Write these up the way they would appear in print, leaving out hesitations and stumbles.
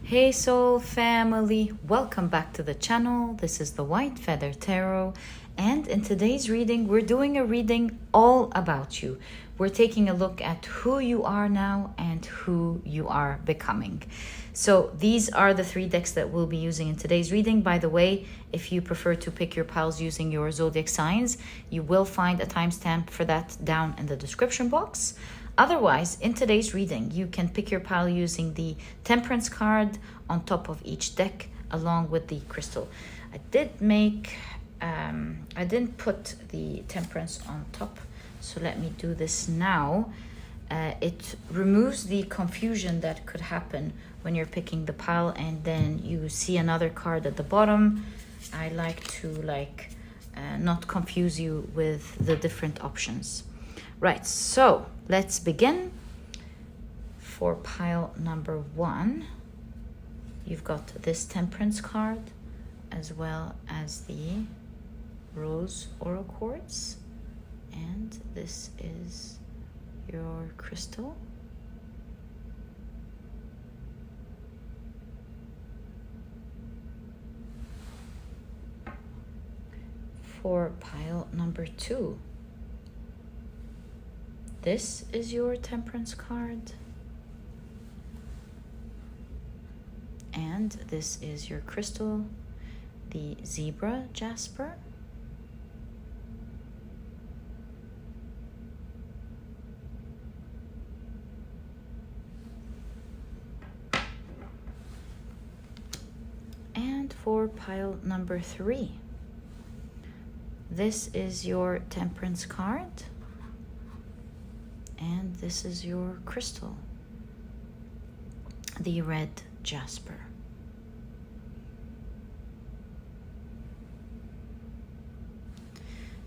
Hey soul family, welcome back to the channel. This is the White Feather Tarot, and in today's reading we're doing a reading all about you. We're taking a look at who you are now and who you are becoming. So these are the three decks that we'll be using in today's reading. By the way, if you prefer to pick your piles using your zodiac signs, you will find a timestamp for that down in the description box. Otherwise, in today's reading, you can pick your pile using the Temperance card on top of each deck, along with the crystal. I didn't put the Temperance on top, so let me do this now. It removes the confusion that could happen when you're picking the pile and then you see another card at the bottom. I like to not confuse you with the different options. Right, so let's begin. For pile number 1, you've got this Temperance card as well as the Rose Oro Quartz, and this is your crystal. For pile number 2, this is your Temperance card, and this is your crystal, the Zebra Jasper. And for pile number 3, this is your Temperance card, and this is your crystal, the Red Jasper.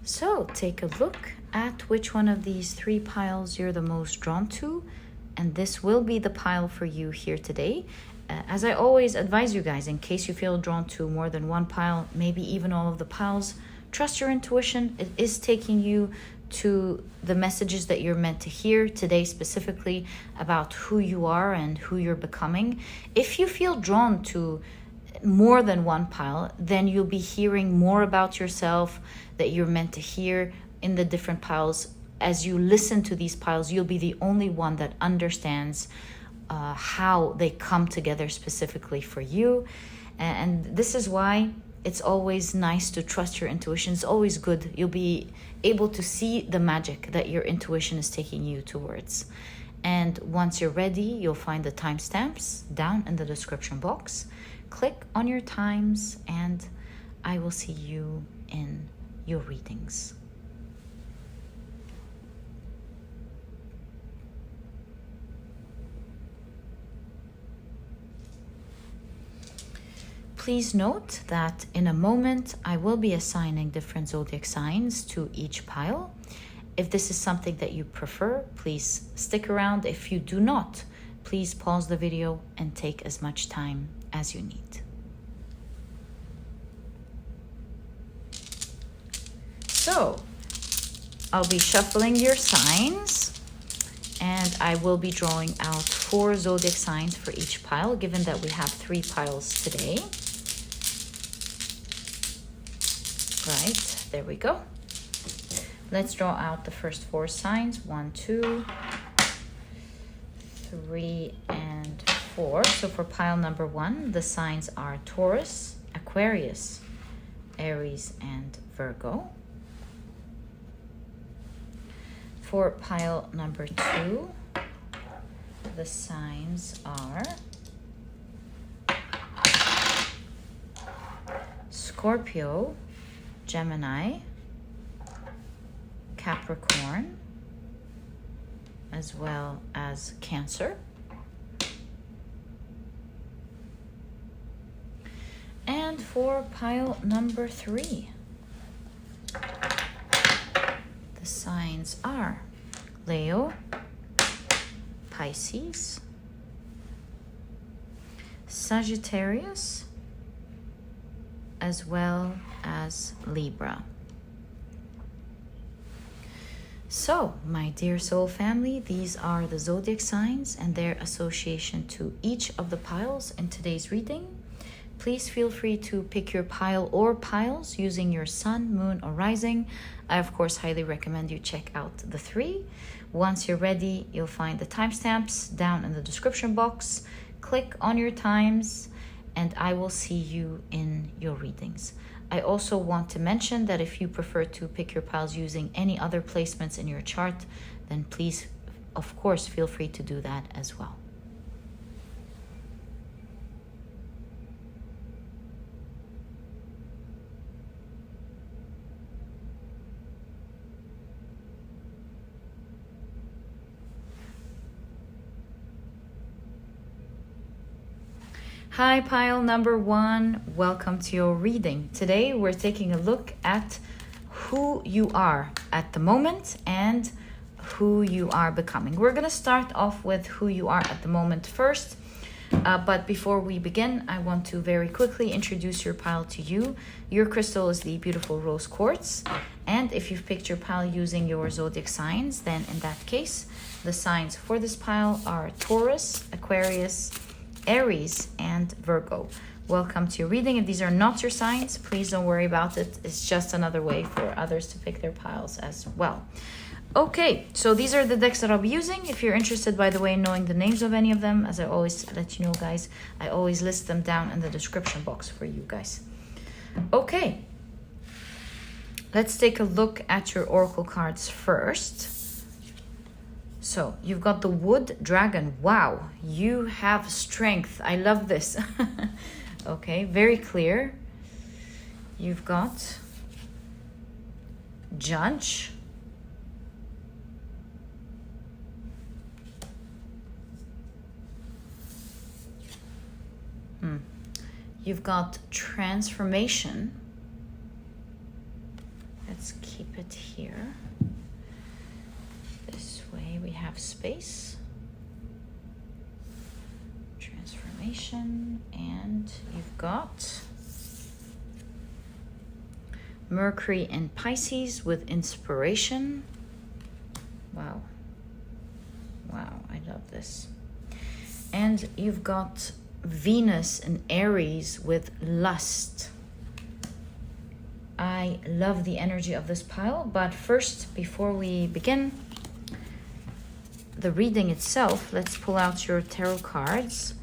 So take a look at which one of these 3 piles you're the most drawn to, and this will be the pile for you here today. As I always advise you guys, in case you feel drawn to more than one pile, maybe even all of the piles, trust your intuition. It is taking you to the messages that you're meant to hear today, specifically about who you are and who you're becoming. If you feel drawn to more than one pile, then you'll be hearing more about yourself that you're meant to hear in the different piles. As you listen to these piles, you'll be the only one that understands how they come together specifically for you. And this is why it's always nice to trust your intuition. It's always good. You'll be able to see the magic that your intuition is taking you towards. And once you're ready, you'll find the timestamps down in the description box. Click on your times and I will see you in your readings. Please note that in a moment, I will be assigning different zodiac signs to each pile. If this is something that you prefer, please stick around. If you do not, please pause the video and take as much time as you need. So, I'll be shuffling your signs, and I will be drawing out 4 zodiac signs for each pile, given that we have 3 piles today. Right, there we go. Let's draw out the first 4 signs. 1, 2, 3, and 4. So for pile number 1, the signs are Taurus, Aquarius, Aries, and Virgo. For pile number 2, the signs are Scorpio, Gemini, Capricorn, as well as Cancer. And for pile number 3, the signs are Leo, Pisces, Sagittarius, as well as Libra. So So, my dear soul family, these are the zodiac signs and their association to each of the piles in today's reading. Please feel free to pick your pile or piles using your sun, moon, or rising. I, of course, highly recommend you check out the 3. Once you're ready, you'll find the timestamps down in the description box. Click on your times, and I will see you in your readings. I also want to mention that if you prefer to pick your piles using any other placements in your chart, then please, of course, feel free to do that as well. Hi, pile number 1. Welcome to your reading. Today, we're taking a look at who you are at the moment and who you are becoming. We're going to start off with who you are at the moment first. But before we begin, I want to very quickly introduce your pile to you. Your crystal is the beautiful rose quartz. And if you've picked your pile using your zodiac signs, then in that case, the signs for this pile are Taurus, Aquarius, Aries, and Virgo. Welcome to your reading. If these are not your signs, please don't worry about it. It's just another way for others to pick their piles as well. Okay, so these are the decks that I'll be using. If you're interested, by the way, in knowing the names of any of them, as I always let you know, guys, I always list them down in the description box for you guys. Okay, let's take a look at your oracle cards first. So you've got the wood dragon. Wow, you have strength. I love this. Okay, very clear. You've got judge. You've got transformation. Let's keep it here. We have space, transformation, and you've got Mercury in Pisces with inspiration. Wow, I love this. And you've got Venus in Aries with lust. I love the energy of this pile, but first, before we begin the reading itself, let's pull out your tarot cards.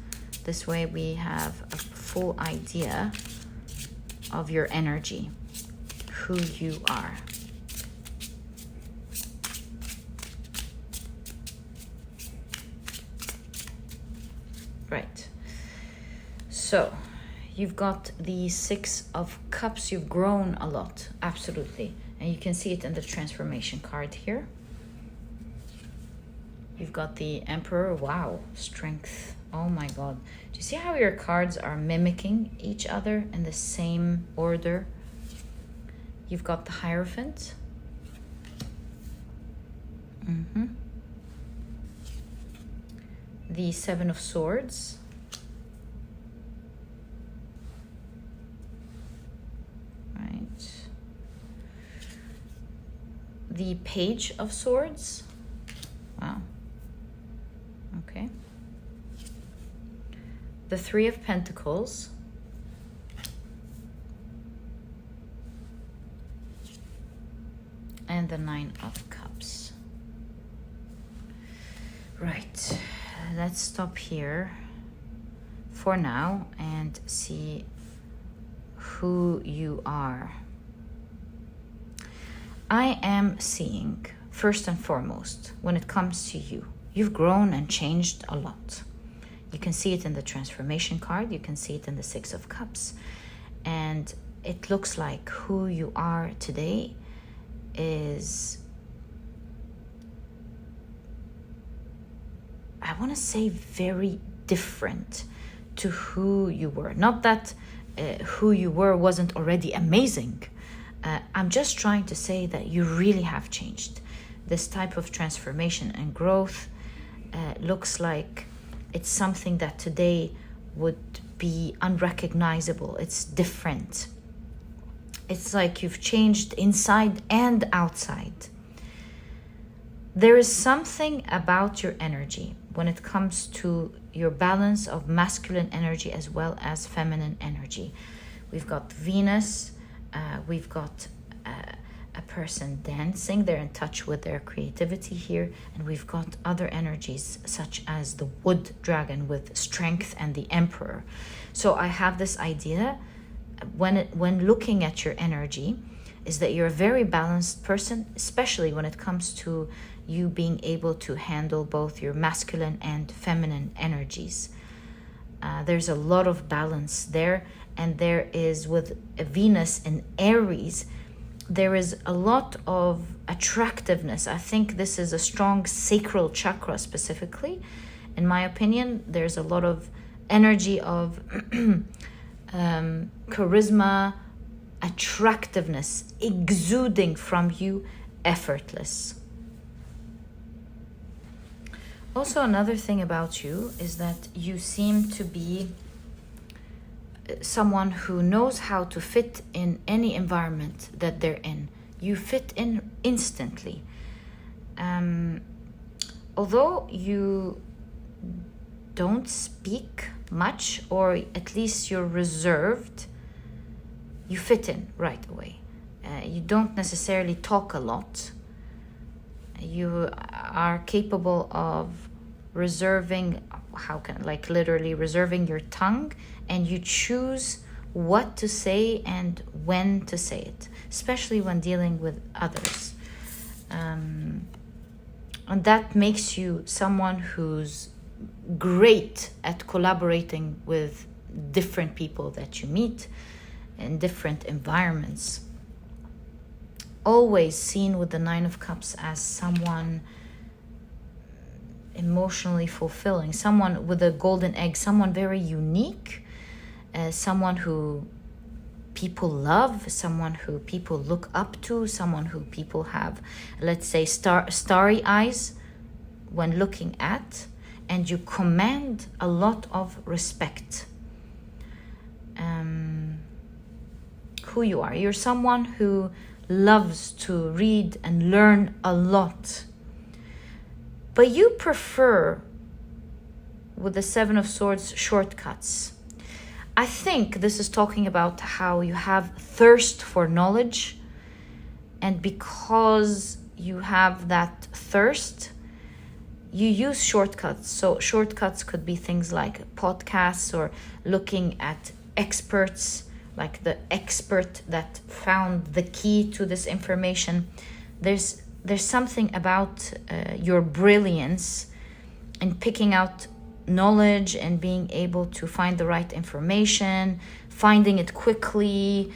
This way we have a full idea of your energy, who you are. Right. So you've got the 6 of Cups. You've grown a lot, absolutely. And you can see it in the transformation card here. You've got the Emperor. Wow, strength. Oh my God. Do you see how your cards are mimicking each other in the same order? You've got the Hierophant. The 7 of Swords. Right. The Page of Swords. Wow. Okay. The 3 of Pentacles. And the 9 of Cups. Right. Let's stop here for now and see who you are. I am seeing, first and foremost, when it comes to you, you've grown and changed a lot. You can see it in the transformation card. You can see it in the 6 of Cups. And it looks like who you are today is, I want to say, very different to who you were. Not that who you were wasn't already amazing. I'm just trying to say that you really have changed. This type of transformation and growth looks like it's something that today would be unrecognizable. It's different. It's like you've changed inside and outside. There is something about your energy when it comes to your balance of masculine energy as well as feminine energy. We've got Venus, we've got a person dancing, they're in touch with their creativity here, and we've got other energies such as the wood dragon with strength and the emperor. So I have this idea when looking at your energy is that you're a very balanced person, especially when it comes to you being able to handle both your masculine and feminine energies. There's a lot of balance there, and there is, with Venus in Aries, there is a lot of attractiveness. I think this is a strong sacral chakra specifically. In my opinion, there's a lot of energy of charisma, attractiveness exuding from you, effortless. Also, another thing about you is that you seem to be someone who knows how to fit in any environment that they're in. You fit in instantly. Although you don't speak much, or at least you're reserved, you fit in right away. You don't necessarily talk a lot. You are capable of reserving, literally reserving your tongue, and you choose what to say and when to say it, especially when dealing with others. And that makes you someone who's great at collaborating with different people that you meet in different environments. Always seen with the Nine of Cups as someone emotionally fulfilling, someone with a golden egg, someone very unique, someone who people love, someone who people look up to, someone who people have, let's say, starry eyes when looking at, and you command a lot of respect. Who you are. You're someone who loves to read and learn a lot. But you prefer, with the Seven of Swords, shortcuts. I think this is talking about how you have thirst for knowledge, and because you have that thirst, you use shortcuts. So shortcuts could be things like podcasts or looking at experts, like the expert that found the key to this information. There's something about your brilliance in picking out knowledge and being able to find the right information, finding it quickly,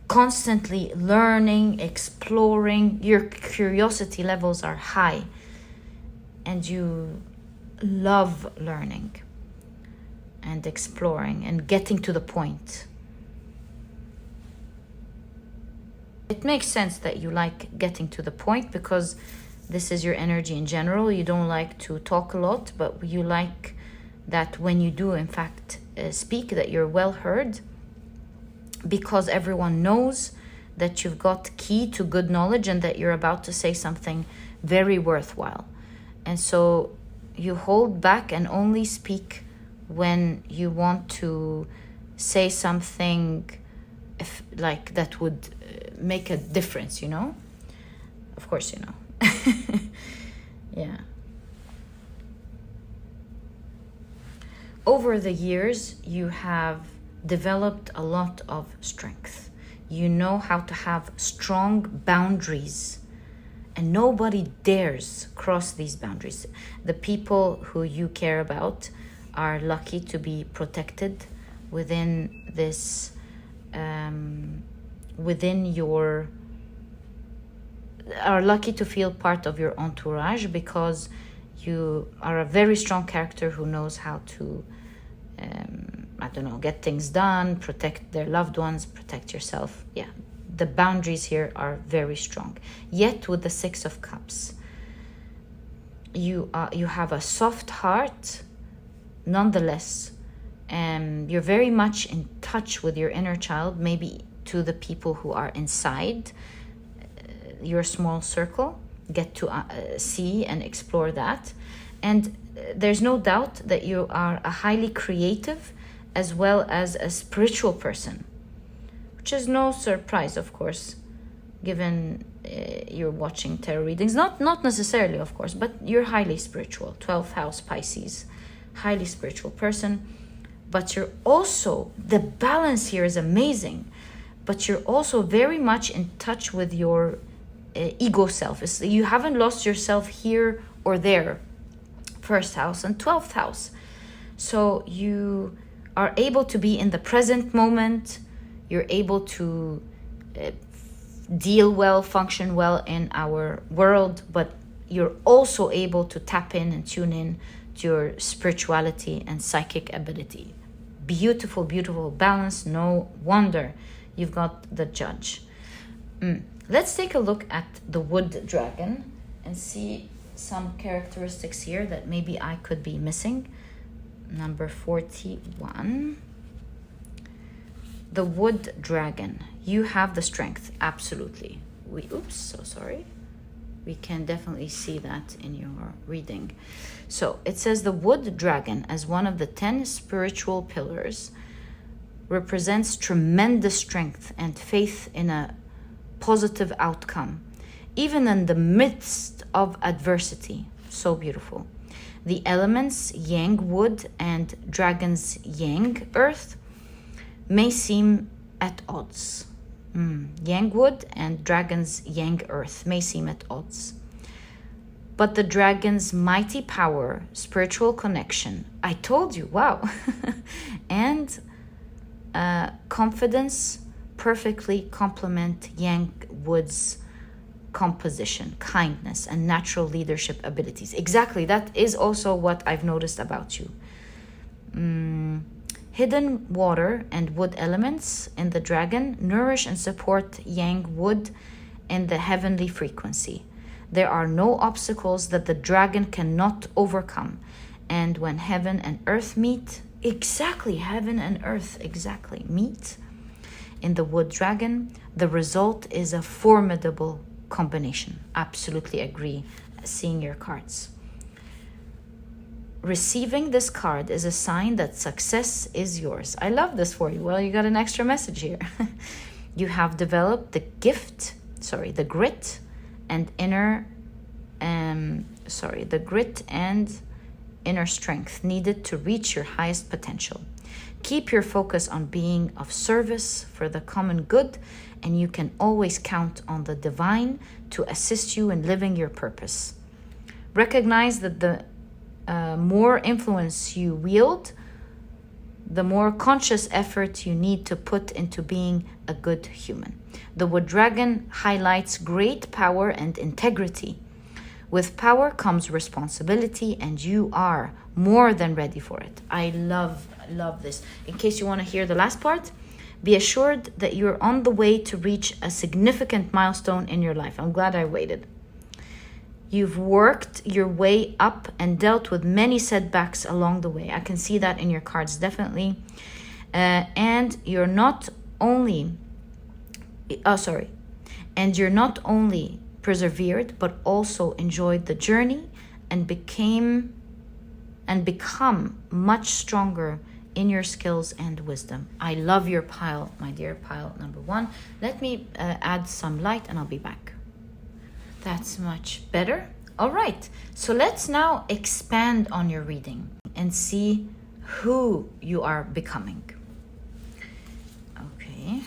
constantly learning, exploring. Your curiosity levels are high, and you love learning and exploring and getting to the point. It makes sense that you like getting to the point, because this is your energy in general. You don't like to talk a lot, but you like that when you do in fact speak, that you're well heard, because everyone knows that you've got key to good knowledge and that you're about to say something very worthwhile. And so you hold back and only speak when you want to say something that would make a difference, Of course, Yeah. Over the years, you have developed a lot of strength. You know how to have strong boundaries, and nobody dares cross these boundaries. The people who you care about are lucky to be protected within this, are lucky to feel part of your entourage, because you are a very strong character who knows how to, get things done, protect their loved ones, protect yourself. Yeah, the boundaries here are very strong. Yet with the Six of Cups, you have a soft heart, nonetheless. You're very much in touch with your inner child, maybe to the people who are inside your small circle, get to see and explore that. And there's no doubt that you are a highly creative as well as a spiritual person, which is no surprise, of course, given you're watching tarot readings. Not necessarily, of course, but you're highly spiritual. 12th house Pisces, highly spiritual person. But you're also, the balance here is amazing, but you're also very much in touch with your ego self. You haven't lost yourself here or there. 1st house and 12th house. So you are able to be in the present moment. You're able to deal well, function well in our world, but you're also able to tap in and tune in to your spirituality and psychic ability. Beautiful, beautiful balance. No wonder you've got the Judge. Let's take a look at the wood dragon and see some characteristics here that maybe I could be missing. Number 41. The wood dragon. You have the strength, absolutely. We can definitely see that in your reading. So it says the wood dragon, as one of the 10 spiritual pillars, represents tremendous strength and faith in a positive outcome, even in the midst of adversity. So beautiful. The elements yang wood and dragon's yang earth may seem at odds. Yang wood and dragon's yang earth may seem at odds. But the dragon's mighty power, spiritual connection, I told you, wow, and confidence perfectly complement yang wood's composition, kindness, and natural leadership abilities. Exactly, that is also what I've noticed about you. Hidden water and wood elements in the dragon nourish and support yang wood in the heavenly frequency. There are no obstacles that the dragon cannot overcome. And when heaven and earth meet, heaven and earth meet in the wood dragon, the result is a formidable combination. Absolutely agree, seeing your cards. Receiving this card is a sign that success is yours. I love this for you. Well, you got an extra message here. You have developed the grit and inner strength needed to reach your highest potential. Keep your focus on being of service for the common good, and you can always count on the divine to assist you in living your purpose. Recognize that the more influence you wield, the more conscious effort you need to put into being a good human. The wood dragon highlights great power and integrity. With power comes responsibility, and you are more than ready for it. I love this. In case you want to hear the last part, be assured that you're on the way to reach a significant milestone in your life. I'm glad I waited. You've worked your way up and dealt with many setbacks along the way. I can see that in your cards, definitely. And you're not only persevered, but also enjoyed the journey and become much stronger in your skills and wisdom. I love your pile, my dear pile number 1. Let me add some light and I'll be back. That's much better. All right, so let's now expand on your reading and see who you are becoming. Okay.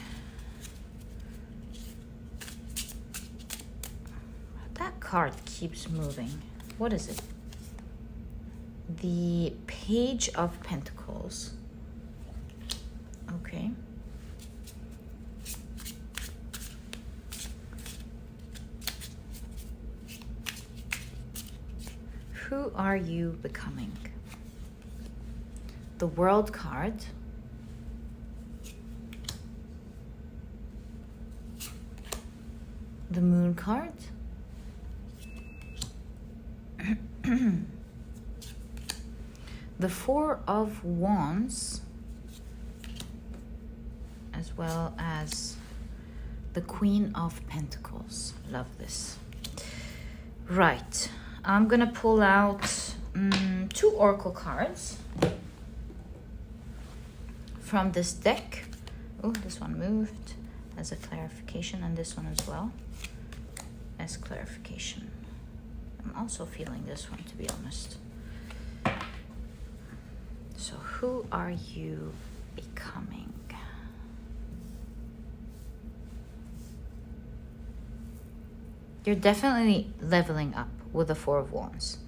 That card keeps moving. What is it? The Page of Pentacles. Okay. Who are you becoming? The World card. The Moon card. The Four of Wands, as well as the Queen of Pentacles. Love this. Right. I'm gonna pull out 2 oracle cards from this deck. Oh, this one moved as a clarification, and this one as well as clarification. I'm also feeling this one, to be honest. So who are you becoming? You're definitely leveling up with the 4 of Wands.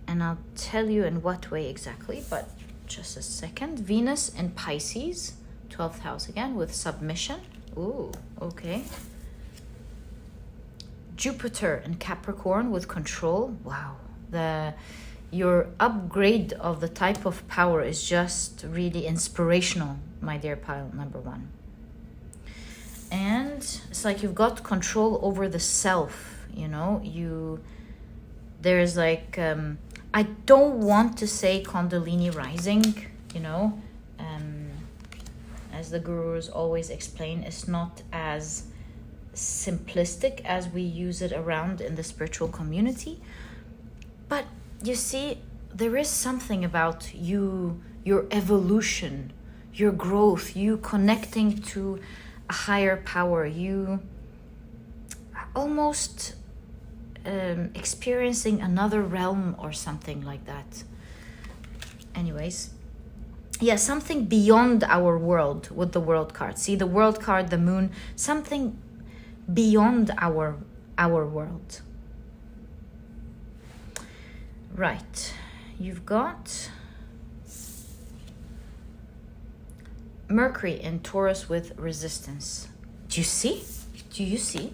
And I'll tell you in what way exactly, but just a second. Venus in Pisces, 12th house again, with submission. Ooh, okay. Jupiter in Capricorn with control. Wow. Your upgrade of the type of power is just really inspirational, my dear pile number 1. And it's like you've got control over the self, you know. There's like, I don't want to say Kundalini rising, you know. As the gurus always explain, it's not as simplistic as we use it around in the spiritual community. But you see, there is something about you, your evolution, your growth, you connecting to a higher power, you almost experiencing another realm or something like that. Anyways, yeah, something beyond our world with the world card. See, the world card, the moon, something beyond our world. Right, you've got Mercury in Taurus with resistance. Do you see?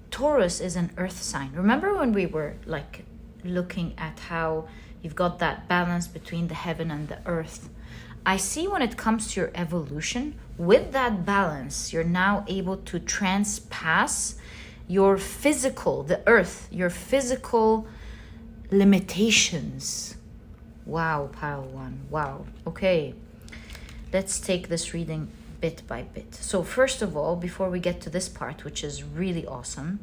Taurus is an earth sign. Remember when we were like looking at how you've got that balance between the heaven and the earth? I see when it comes to your evolution, with that balance, you're now able to transpass your physical, the earth, your physical limitations. Wow, pile 1. Wow. Okay. Let's take this reading bit by bit. So first of all, before we get to this part, which is really awesome,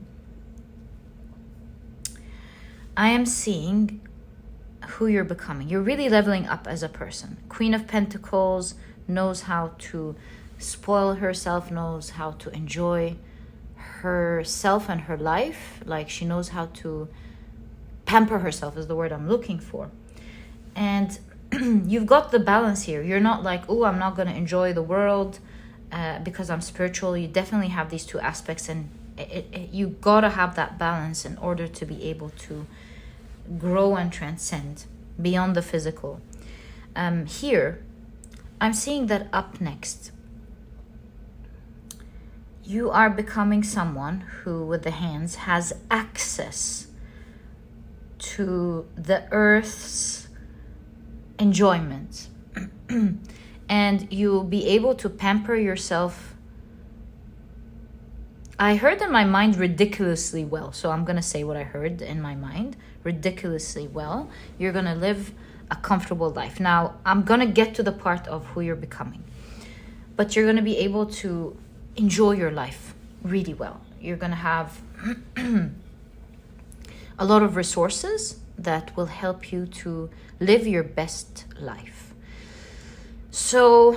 I am seeing who you're becoming. You're really leveling up as a person. Queen of Pentacles knows how to spoil herself, knows how to enjoy herself and her life. Like, she knows how to pamper herself is the word I'm looking for. And you've got the balance here. You're not like, oh, I'm not going to enjoy the world because I'm spiritual. You definitely have these 2 aspects, and you got to have that balance in order to be able to grow and transcend beyond the physical. Here, I'm seeing that up next, you are becoming someone who, with the hands, has access to the earth's enjoyment. And you'll be able to pamper yourself. I heard in my mind ridiculously well, so I'm going to say what I heard in my mind. Ridiculously well. You're going to live a comfortable life. Now, I'm going to get to the part of who you're becoming. But you're going to be able to enjoy your life really well. You're going to have a lot of resources that will help you to live your best life. So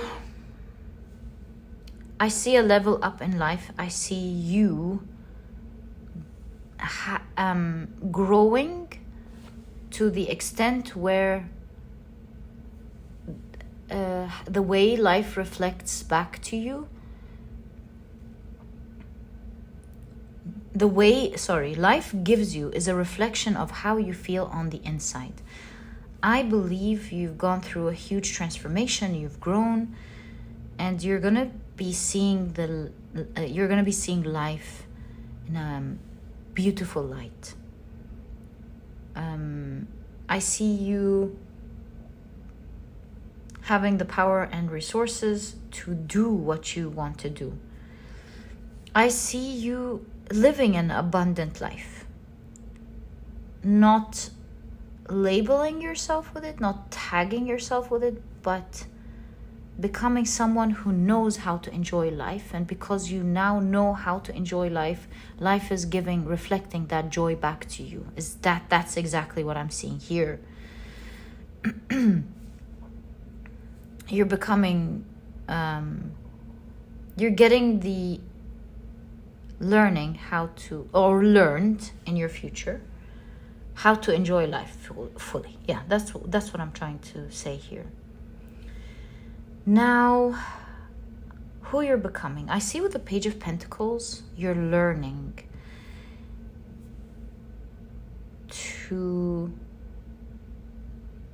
I see a level up in life. I see you growing to the extent where the way life reflects back to you, life gives you is a reflection of how you feel on the inside. I believe you've gone through a huge transformation, you've grown, and you're gonna be seeing life in a beautiful light. I see you having the power and resources to do what you want to do. I see you living an abundant life, not labeling yourself with it, not tagging yourself with it, but becoming someone who knows how to enjoy life. And because you now know how to enjoy life, life is reflecting that joy back to you. That's exactly what I'm seeing here. You're becoming, you're getting the learning how to, or learned in your future, how to enjoy life fully. Yeah, that's what I'm trying to say here. Now, who you're becoming. I see with the Page of Pentacles, you're learning to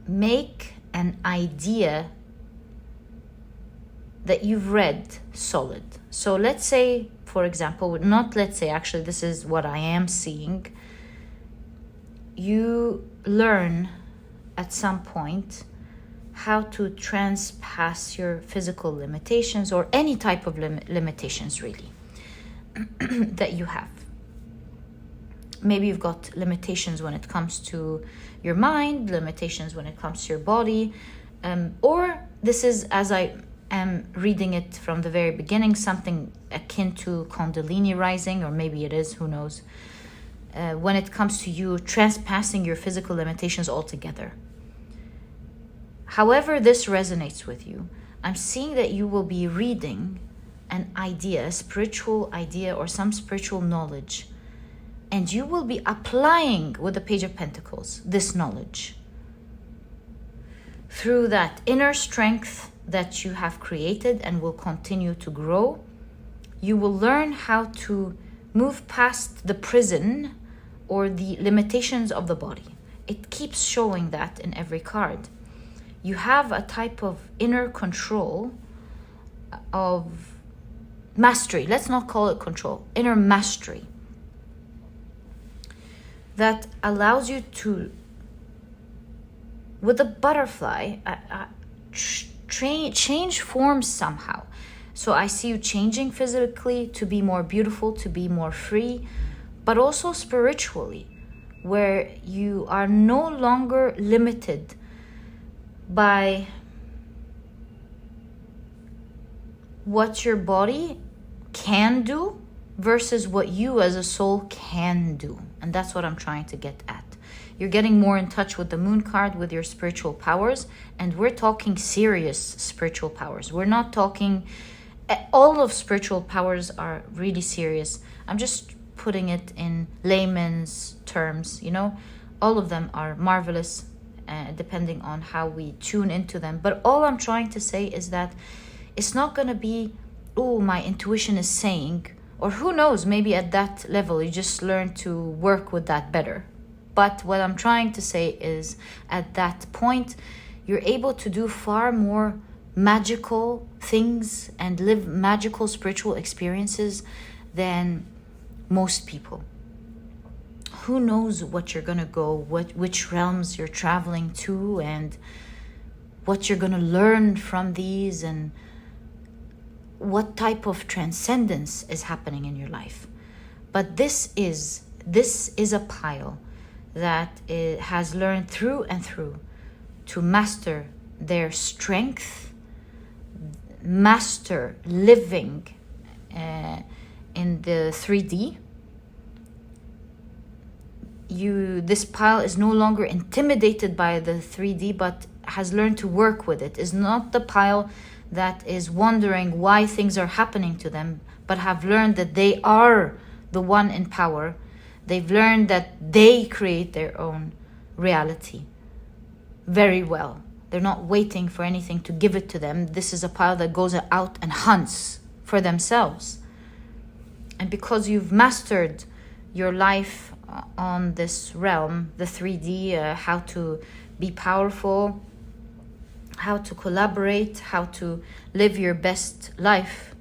make an idea that you've read solid. So let's say, for example, not let's say, actually this is what I am seeing. You learn at some point how to transpass your physical limitations, or any type of limitations really that you have. Maybe you've got limitations when it comes to your mind, limitations when it comes to your body, or this is, as I am reading it from the very beginning, something akin to Kundalini rising, or maybe it is, who knows, when it comes to you transpassing your physical limitations altogether. However this resonates with you, I'm seeing that you will be reading an idea, a spiritual idea, or some spiritual knowledge, and you will be applying with the Page of Pentacles this knowledge through that inner strength that you have created and will continue to grow. You will learn how to move past the prison or the limitations of the body. It keeps showing that in every card. You have a type of inner control, of mastery. Let's not call it control, inner mastery, that allows you to, with a butterfly, change forms somehow. So I see you changing physically to be more beautiful, to be more free, but also spiritually, where you are no longer limited by what your body can do versus what you as a soul can do. And that's what I'm trying to get at. You're getting more in touch with the Moon card, with your spiritual powers, and we're talking serious spiritual powers. We're not talking, all of spiritual powers are really serious. I'm just putting it in layman's terms, you know. All of them are marvelous, depending on how we tune into them. But all I'm trying to say is that it's not going to be, oh, my intuition is saying, or who knows, maybe at that level you just learn to work with that better. But what I'm trying to say is, at that point, you're able to do far more magical things and live magical spiritual experiences than most people. Who knows what you're gonna go, which realms you're traveling to, and what you're gonna learn from these, and what type of transcendence is happening in your life. But this is a pile that has learned through and through to master their strength, master living in the 3D. This pile is no longer intimidated by the 3D, but has learned to work with it. Is not the pile that is wondering why things are happening to them, but have learned that they are the one in power. They've learned that they create their own reality very well. They're not waiting for anything to give it to them. This is a pile that goes out and hunts for themselves. And because you've mastered your life on this realm, the 3D, how to be powerful, how to collaborate, how to live your best life,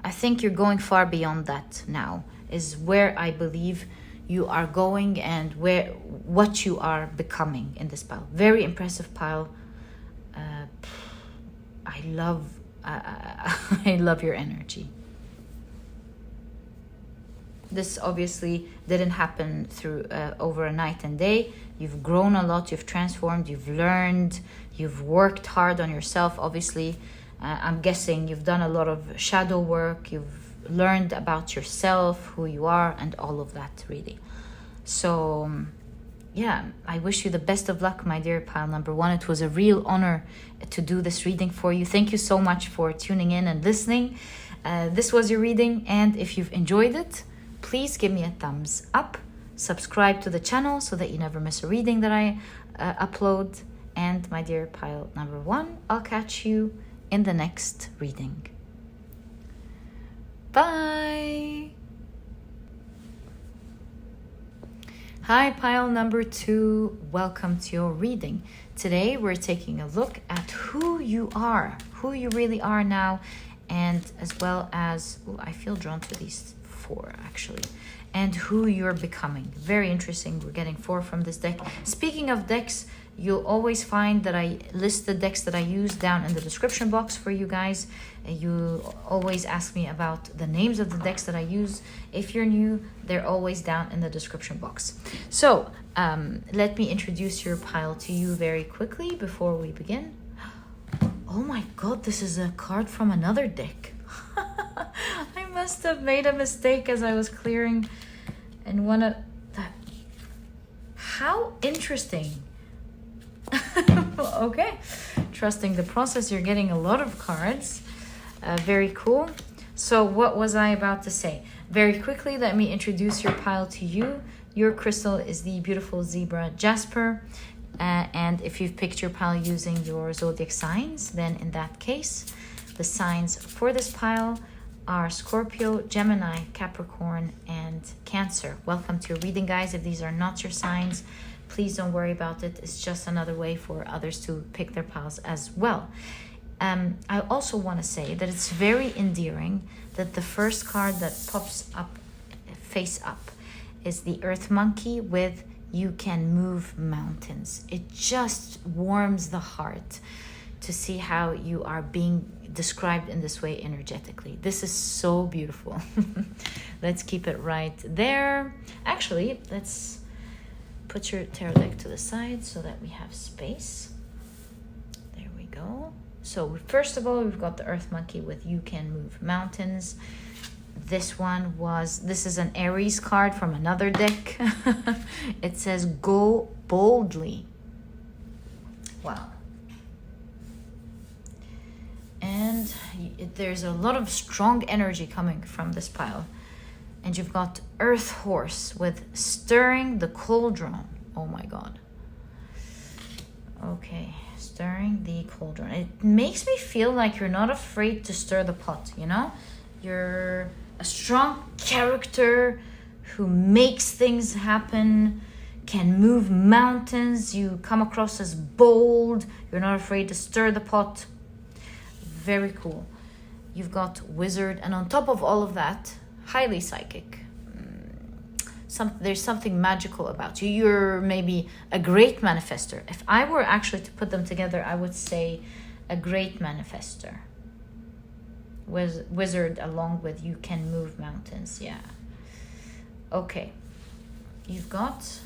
I think you're going far beyond that now, is where I believe you are going and what you are becoming in this pile. Very impressive pile. I love your energy. This obviously didn't happen through over a night and day. You've grown a lot, you've transformed, you've learned, you've worked hard on yourself. Obviously, I'm guessing you've done a lot of shadow work, you've learned about yourself, who you are, and all of that, really. So yeah, I wish you the best of luck, my dear pile number one. It was a real honor to do this reading for you. Thank you so much for tuning in and listening. This was your reading, and if you've enjoyed it, please give me a thumbs up. Subscribe to the channel so that you never miss a reading that I upload. And my dear pile number one, I'll catch you in the next reading. Bye! Hi, pile number two. Welcome to your reading. Today, we're taking a look at who you are, who you really are now, and as well as, I feel drawn to these four, actually, and who you're becoming. Very interesting. We're getting 4 from this deck. Speaking of decks, you'll always find that I list the decks that I use down in the description box for you guys. You always ask me about the names of the decks that I use. If you're new, they're always down in the description box. So let me introduce your pile to you very quickly before we begin. Oh my god, this is a card from another deck. I must have made a mistake as I was clearing and one of that. How interesting. Okay, trusting the process, you're getting a lot of cards. Very cool. So what was I about to say? Very quickly, let me introduce your pile to you. Your crystal is the beautiful zebra Jasper. And if you've picked your pile using your zodiac signs, then in that case, the signs for this pile are Scorpio, Gemini, Capricorn, and Cancer. Welcome to your reading, guys. If these are not your signs, please don't worry about it. It's just another way for others to pick their piles as well. I also want to say that it's very endearing that the first card that pops up face up is the Earth Monkey with "You Can Move Mountains." It just warms the heart to see how you are being described in this way energetically. This is so beautiful. Let's keep it right there. Actually, let's put your tarot deck to the side so that we have space. There we go. So first of all, we've got the Earth Monkey with "You Can Move Mountains." This is an Aries card from another deck. It says, "Go boldly." Wow. And there's a lot of strong energy coming from this pile. And you've got Earth Horse with "Stirring the Cauldron." Oh my god. Okay, stirring the cauldron. It makes me feel like you're not afraid to stir the pot, you know? You're a strong character who makes things happen, can move mountains. You come across as bold. You're not afraid to stir the pot. Very cool. You've got Wizard, and on top of all of that, highly psychic. There's something magical about you. You're maybe a great manifester. If I were actually to put them together, I would say a great manifester. Wizard along with "You Can Move Mountains." Yeah. Okay. You've got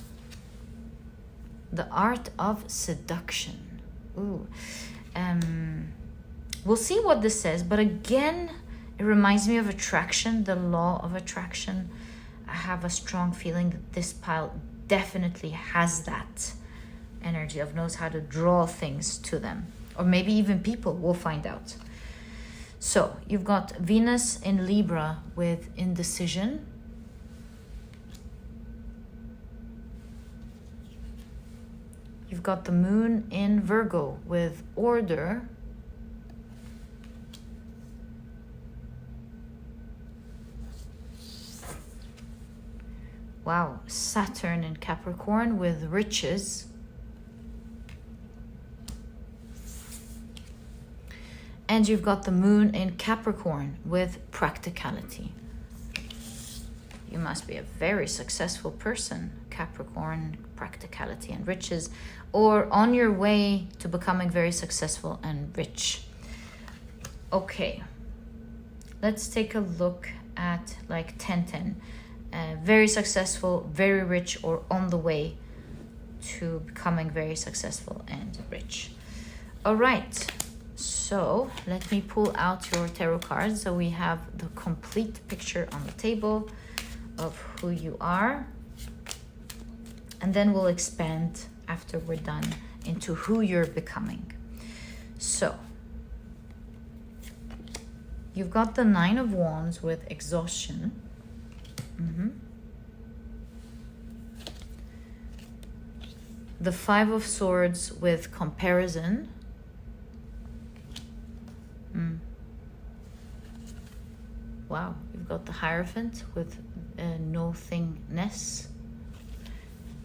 the Art of Seduction. Ooh. We'll see what this says, but again, it reminds me of attraction, the law of attraction. I have a strong feeling that this pile definitely has that energy of knows how to draw things to them, or maybe even people. We'll find out. So you've got Venus in Libra with indecision. You've got the Moon in Virgo with order. Wow, Saturn in Capricorn with riches. And you've got the Moon in Capricorn with practicality. You must be a very successful person, Capricorn, practicality and riches, or on your way to becoming very successful and rich. Okay, let's take a look at like 10-10. Very successful, very rich, or on the way to becoming very successful and rich. All right, so So let me pull out your tarot cards so we have the complete picture on the table of who you are. And then we'll expand after we're done into who you're becoming. So you've got the Nine of Wands with exhaustion. The Five of Swords with comparison. Wow, you've got the Hierophant with nothingness.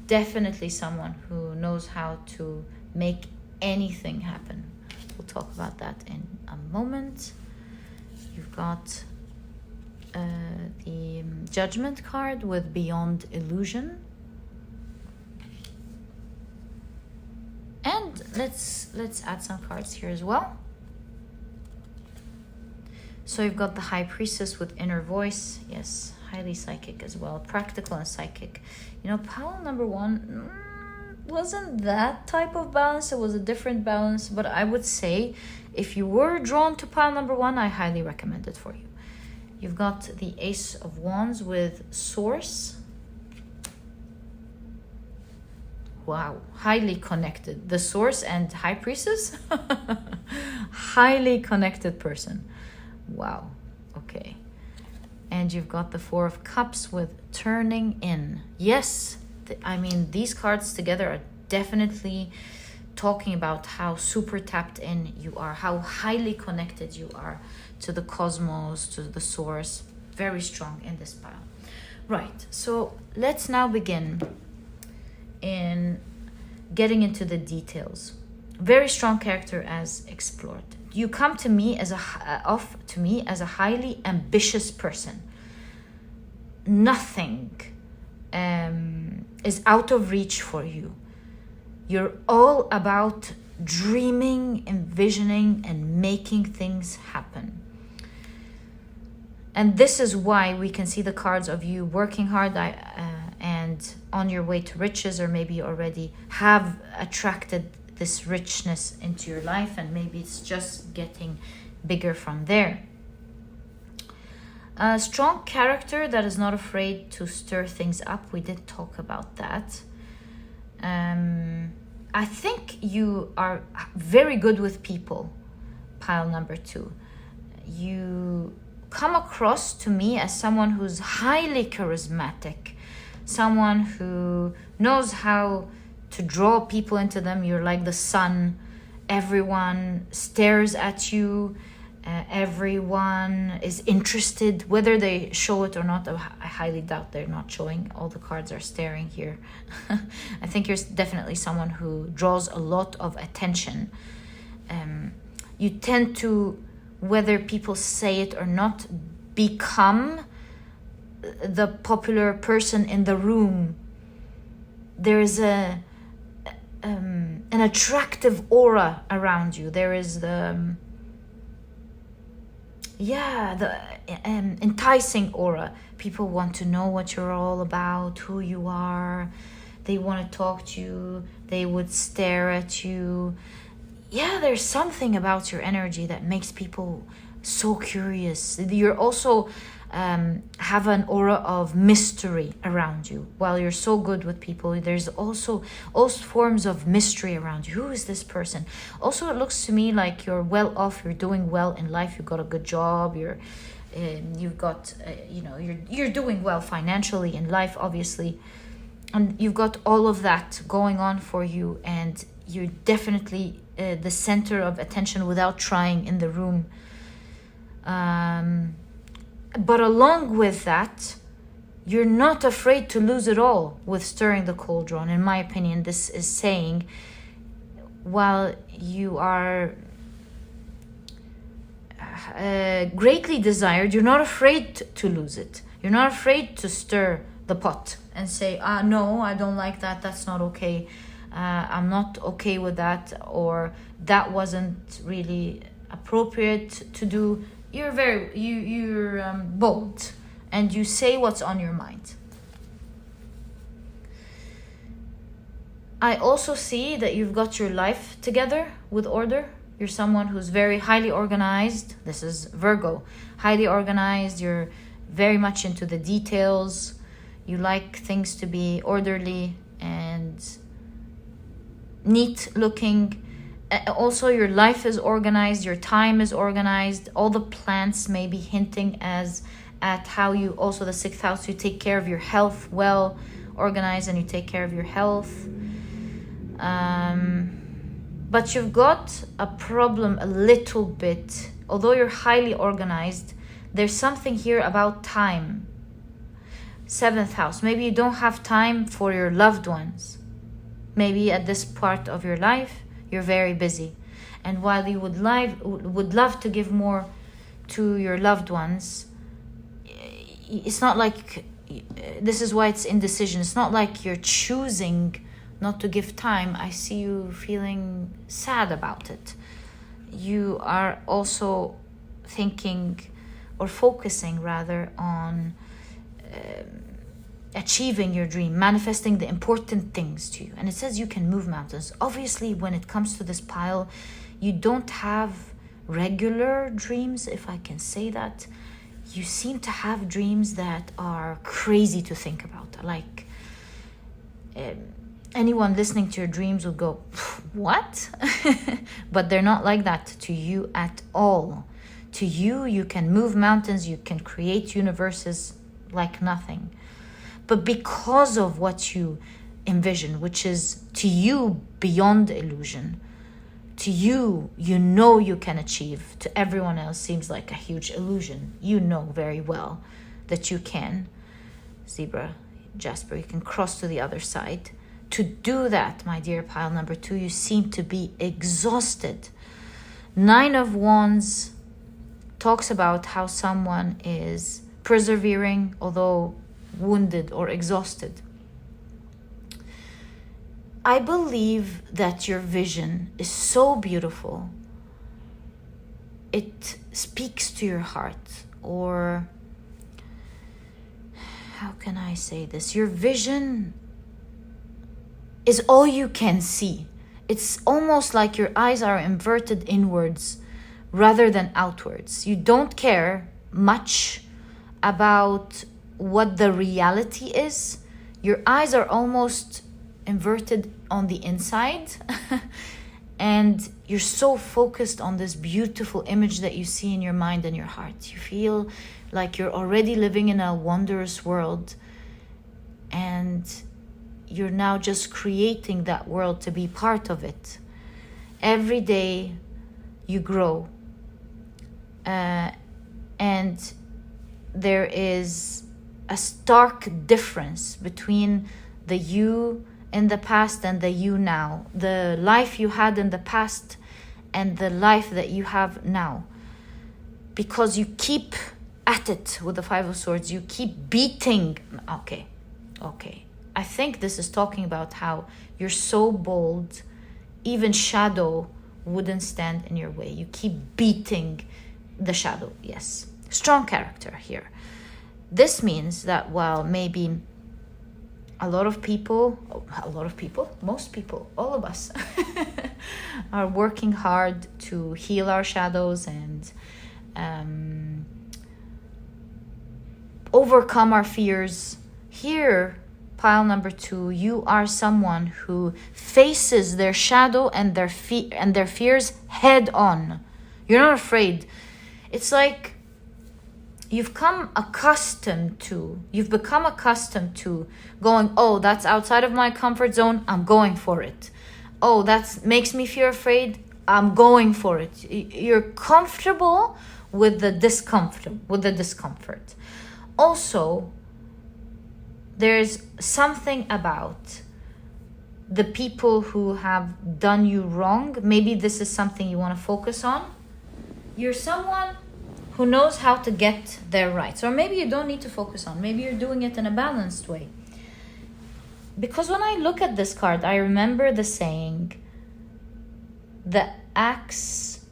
Definitely someone who knows how to make anything happen. We'll talk about that in a moment. You've got the Judgment card with Beyond Illusion. And let's add some cards here as well. So you've got the High Priestess with Inner Voice. Yes, highly psychic as well. Practical and psychic. You know, pile number one wasn't that type of balance. It was a different balance. But I would say if you were drawn to pile number one, I highly recommend it for you. You've got the Ace of Wands with Source. Wow, highly connected. The Source and High Priestess? Highly connected person. Wow, okay. And you've got the Four of Cups with Turning In. Yes, I mean, these cards together are definitely talking about how super tapped in you are, how highly connected you are to the cosmos, to the source. Very strong in this pile. Right, so let's now begin in getting into the details. Very strong character as explored. You come to me as a highly ambitious person. Nothing is out of reach for you. You're all about dreaming, envisioning, and making things happen. And this is why we can see the cards of you working hard and on your way to riches, or maybe you already have attracted this richness into your life, and maybe it's just getting bigger from there. A strong character that is not afraid to stir things up. We did talk about that. I think you are very good with people, pile number two. You come across to me as someone who's highly charismatic, someone who knows how to draw people into them. You're like the sun. Everyone stares at you. Everyone is interested, whether they show it or not. I highly doubt they're not showing. All the cards are staring here. I think you're definitely someone who draws a lot of attention. You tend to, whether people say it or not, become the popular person in the room. There's an attractive aura around you. There is the enticing aura. People want to know what you're all about, who you are. They want to talk to you. They would stare at you. Yeah, there's something about your energy that makes people so curious. You're also have an aura of mystery around you. While you're so good with people, there's also all forms of mystery around you. Who is this person? Also, it looks to me like you're well off. You're doing well in life. You've got a good job. You've got you're doing well financially in life, obviously, and you've got all of that going on for you, and you're definitely the center of attention without trying in the room. But along with that, you're not afraid to lose it all with stirring the cauldron. In my opinion, this is saying, while you are greatly desired, you're not afraid to lose it. You're not afraid to stir the pot and say, no, I don't like that. That's not okay. I'm not okay with that, or that wasn't really appropriate to do. You're bold, and you say what's on your mind. I also see that you've got your life together with order. You're someone who's very highly organized. This is Virgo. Highly organized. You're very much into the details. You like things to be orderly and neat looking. Also, your life is organized. Your time is organized. All the plants may be hinting at how you, also the 6th house, you take care of your health, well organized, and you take care of your health. But you've got a problem a little bit. Although you're highly organized, there's something here about time. 7th house. Maybe you don't have time for your loved ones. Maybe at this part of your life, you're very busy. And while you would love to give more to your loved ones, it's not like, this is why it's indecision. It's not like you're choosing not to give time. I see you feeling sad about it. You are also thinking, or focusing rather, on achieving your dream, manifesting the important things to you. And it says you can move mountains. Obviously, when it comes to this pile, you don't have regular dreams, if I can say that. You seem to have dreams that are crazy to think about. Like, anyone listening to your dreams would go, what? But they're not like that to you at all. To you, you can move mountains, you can create universes like nothing. But because of what you envision, which is to you beyond illusion, to you, you know you can achieve. To everyone else seems like a huge illusion. You know very well that you can. Zebra, Jasper, you can cross to the other side. To do that, my dear pile number 2, you seem to be exhausted. 9 of Wands talks about how someone is persevering, although wounded or exhausted. I believe that your vision is so beautiful. It speaks to your heart, or how can I say this? Your vision is all you can see. It's almost like your eyes are inverted inwards rather than outwards. You don't care much about what the reality is. Your eyes are almost inverted on the inside and you're so focused on this beautiful image that you see in your mind and your heart. You feel like you're already living in a wondrous world and you're now just creating that world to be part of it. Every day you grow, and there is a stark difference between the you in the past and the you now. The life you had in the past and the life that you have now. Because you keep at it with the 5 of Swords. You keep beating. Okay. I think this is talking about how you're so bold, even shadow wouldn't stand in your way. You keep beating the shadow. Yes. Strong character here. This means that while maybe most people, all of us are working hard to heal our shadows and overcome our fears, here, pile number 2, you are someone who faces their shadow and their fears head on. You're not afraid. It's like you've become accustomed to going, oh, that's outside of my comfort zone, I'm going for it. Oh, that makes me feel afraid, I'm going for it. You're comfortable with the discomfort. Also, there's something about the people who have done you wrong. Maybe this is something you want to focus on. You're someone who knows how to get their rights. Or maybe you don't need to focus on. Maybe you're doing it in a balanced way. Because when I look at this card, I remember the saying, the axe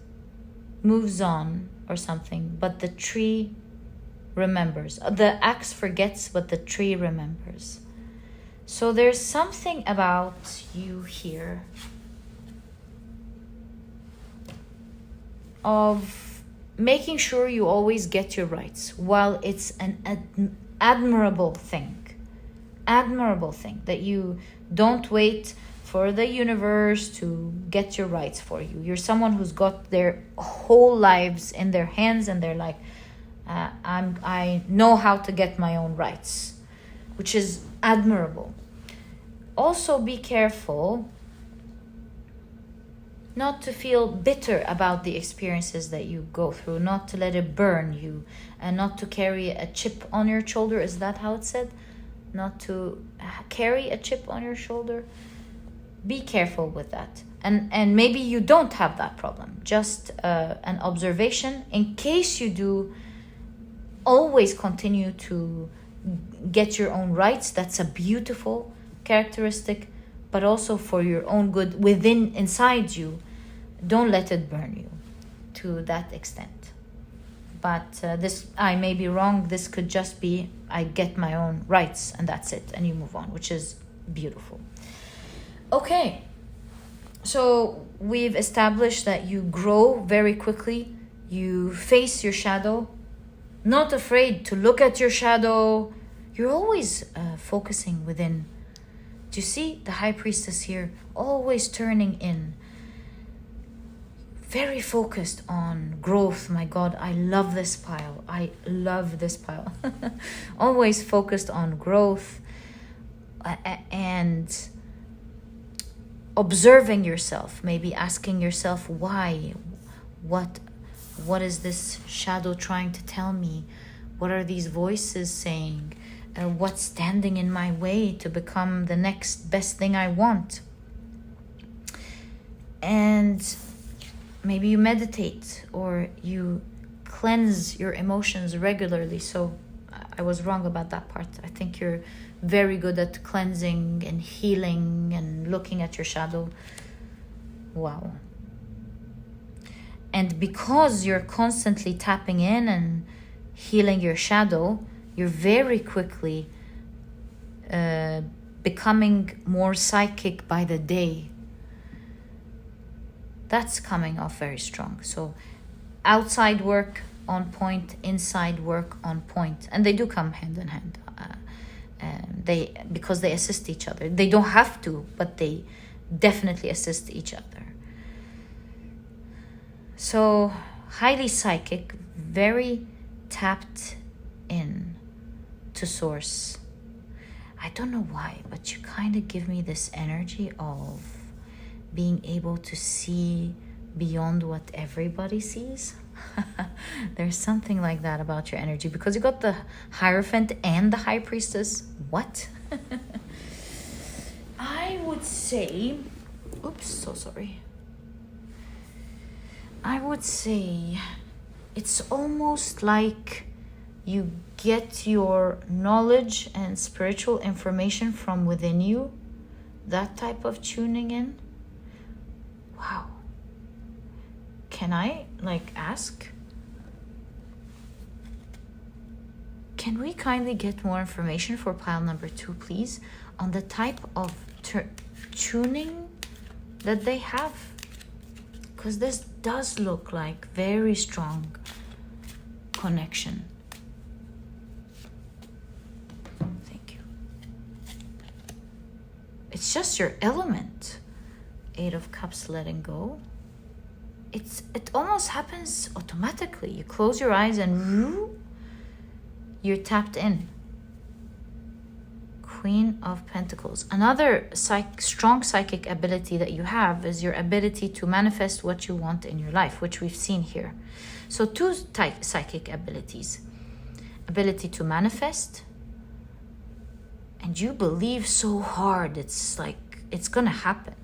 moves on or something, but the tree remembers. The axe forgets, but the tree remembers. So there's something about you here of making sure you always get your rights. While it's an admirable thing that you don't wait for the universe to get your rights for you. You're someone who's got their whole lives in their hands, and they're like, I know how to get my own rights, which is admirable. Also, be careful not to feel bitter about the experiences that you go through, not to let it burn you, and not to carry a chip on your shoulder. Is that how it's said? Not to carry a chip on your shoulder. Be careful with that. And maybe you don't have that problem. Just an observation. In case you do, always continue to get your own rights. That's a beautiful characteristic, but also for your own good inside you. Don't let it burn you to that extent. But this, I may be wrong. This could just be, I get my own rights and that's it. And you move on, which is beautiful. Okay. So we've established that you grow very quickly. You face your shadow. Not afraid to look at your shadow. You're always focusing within. Do you see the High Priestess here? Always turning in. Very focused on growth. My God, I love this pile. I love this pile. Always focused on growth and observing yourself. Maybe asking yourself why. What is this shadow trying to tell me? What are these voices saying? What's standing in my way to become the next best thing I want? And maybe you meditate or you cleanse your emotions regularly. So I was wrong about that part. I think you're very good at cleansing and healing and looking at your shadow. Wow. And because you're constantly tapping in and healing your shadow, you're very quickly becoming more psychic by the day. That's coming off very strong. So outside work on point, inside work on point. And they do come hand in hand. Because they assist each other. They don't have to, but they definitely assist each other. So highly psychic, very tapped in to source. I don't know why, but you kind of give me this energy of being able to see beyond what everybody sees. There's something like that about your energy, because you got the Hierophant and the High Priestess. What? I would say, oops, so sorry. I would say it's almost like you get your knowledge and spiritual information from within you. That type of tuning in. Wow. Can I ask? Can we kindly get more information for pile number 2, please, on the type of tuning that they have? Because this does look like very strong connection. Thank you. It's just your element. 8 of Cups, letting go. It almost happens automatically. You close your eyes and you're tapped in. Queen of Pentacles. Another strong psychic ability that you have is your ability to manifest what you want in your life, which we've seen here. So 2 psychic abilities. Ability to manifest, and you believe so hard, it's like it's gonna happen.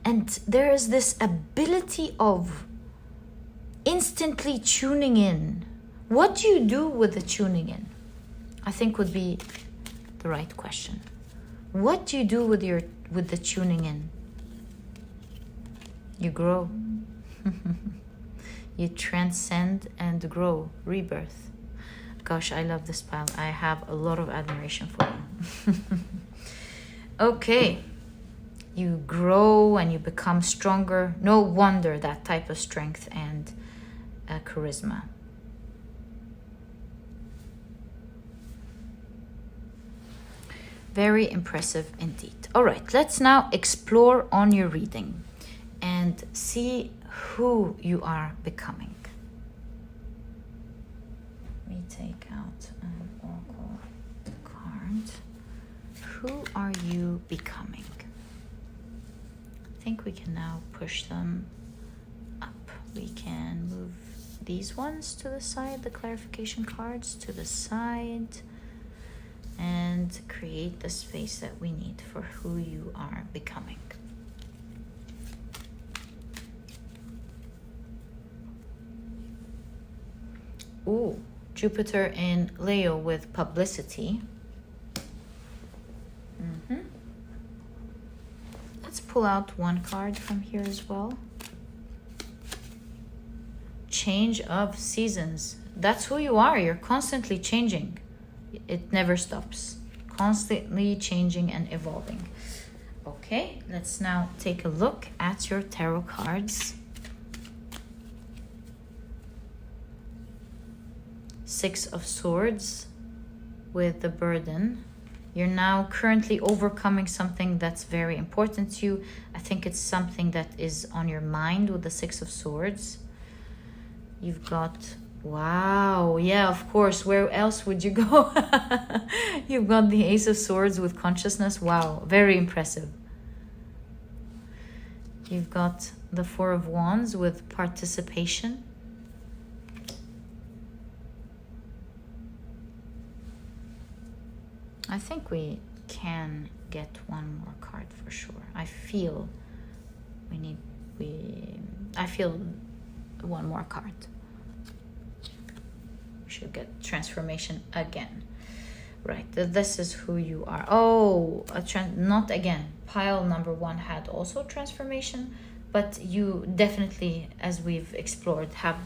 And there is this ability of instantly tuning in. What do you do with the tuning in? I think would be the right question. What do you do with the tuning in? You grow. You transcend and grow. Rebirth. Gosh, I love this pile. I have a lot of admiration for you. Okay. You grow and you become stronger. No wonder that type of strength and charisma. Very impressive indeed. All right, let's now explore on your reading and see who you are becoming. We take out an oracle card. Who are you becoming? I think we can now push them up. We can move these ones to the side, the clarification cards to the side, and create the space that we need for who you are becoming. Ooh, Jupiter in Leo with publicity. Let's pull out one card from here as well. Change of seasons. That's who you are. You're constantly changing. It never stops. Constantly changing and evolving. Okay, let's now take a look at your tarot cards. Six of Swords with the burden. You're now currently overcoming something that's very important to you. I think it's something that is on your mind with the Six of Swords. You've got, wow, yeah, of course, where else would you go? You've got the Ace of Swords with consciousness. Wow, very impressive. You've got the Four of Wands with participation. I think we can get one more card for sure. I feel I feel one more card. We should get transformation again. Right, this is who you are. Oh, not again. Pile number one had also transformation, but you definitely, as we've explored, have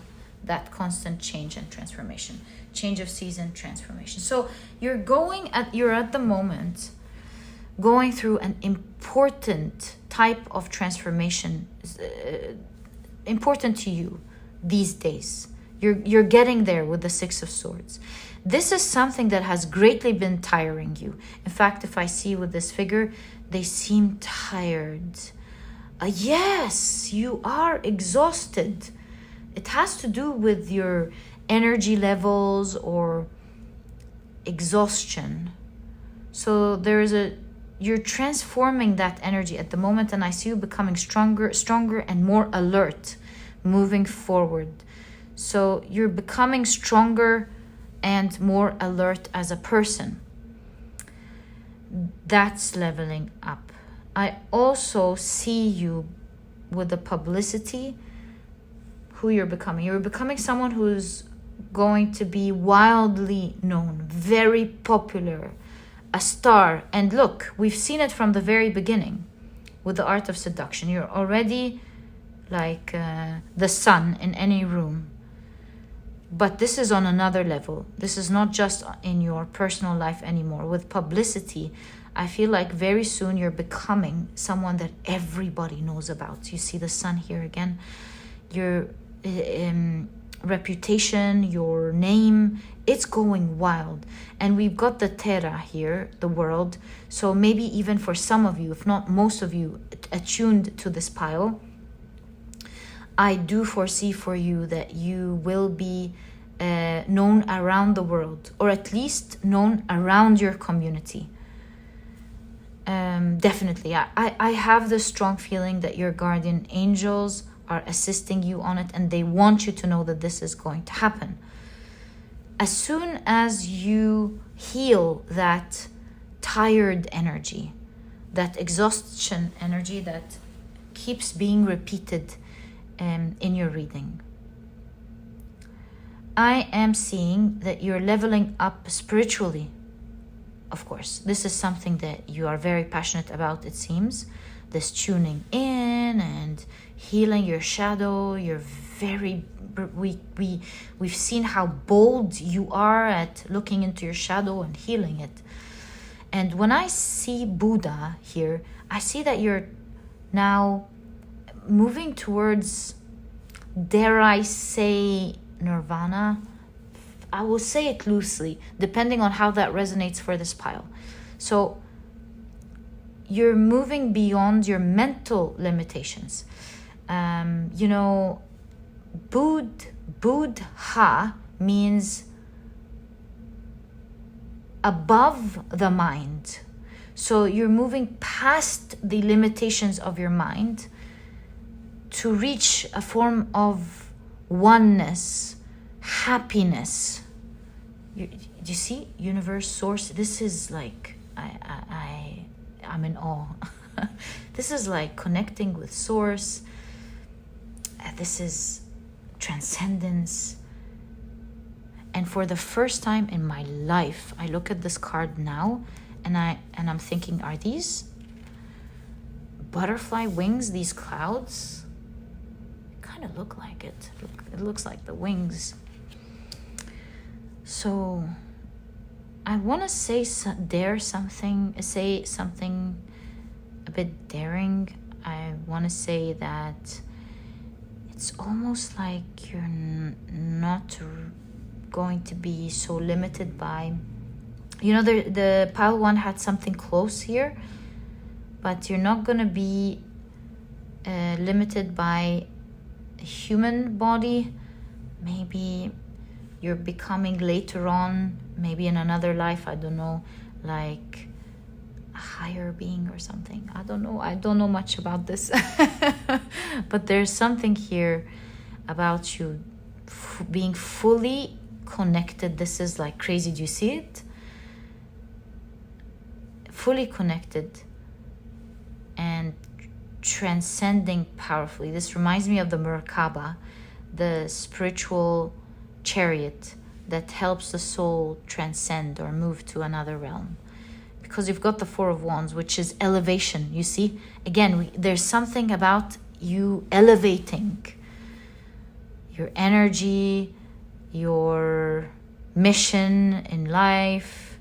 that constant change and transformation. Change of season, transformation. So you're at the moment going through an important type of transformation, important to you these days. You're getting there with the Six of Swords. This is something that has greatly been tiring you. In fact, if I see with this figure, they seem tired. Yes, you are exhausted. It has to do with your energy levels or exhaustion. So you're transforming that energy at the moment, and I see you becoming stronger and more alert moving forward. So you're becoming stronger and more alert as a person. That's leveling up. I also see you with the publicity, who you're becoming. You're becoming someone who's going to be wildly known, very popular, a star. And look, we've seen it from the very beginning with the art of seduction. You're already like the sun in any room. But this is on another level. This is not just in your personal life anymore. With publicity, I feel like very soon you're becoming someone that everybody knows about. You see the sun here again. Your reputation, your name, it's going wild. And we've got the Terra here, the world. So maybe even for some of you, if not most of you, attuned to this pile, I do foresee for you that you will be known around the world, or at least known around your community. Definitely, I have the strong feeling that your guardian angels are assisting you on it, and they want you to know that this is going to happen. As soon as you heal that tired energy, that exhaustion energy that keeps being repeated in your reading, I am seeing that you're leveling up spiritually. Of course, this is something that you are very passionate about, it seems. This tuning in and healing your shadow. You're very, we've seen how bold you are at looking into your shadow and healing it. And when I see Buddha here, I see that you're now moving towards dare I say, nirvana. I will say it loosely, depending on how that resonates for this pile. So you're moving beyond your mental limitations. Buddha means above the mind. So you're moving past the limitations of your mind to reach a form of oneness, happiness. You see, universe, source, this is like, I'm in awe. This is like connecting with source. This is transcendence. And for the first time in my life, I look at this card now and I'm thinking, are these butterfly wings, these clouds? Kind of look like it. It looks like the wings. So I want to say something a bit daring. I want to say that it's almost like you're not going to be so limited by, the pile one had something close here, but you're not going to be limited by a human body. Maybe you're becoming later on, maybe in another life, I don't know, like a higher being or something. I don't know much about this. But there's something here about you being fully connected. This is like crazy. Do you see it? Fully connected and transcending powerfully. This reminds me of the Merkaba, the spiritual chariot that helps the soul transcend or move to another realm. Because you've got the Four of Wands, which is elevation. You see, again, there's something about you elevating your energy, your mission in life,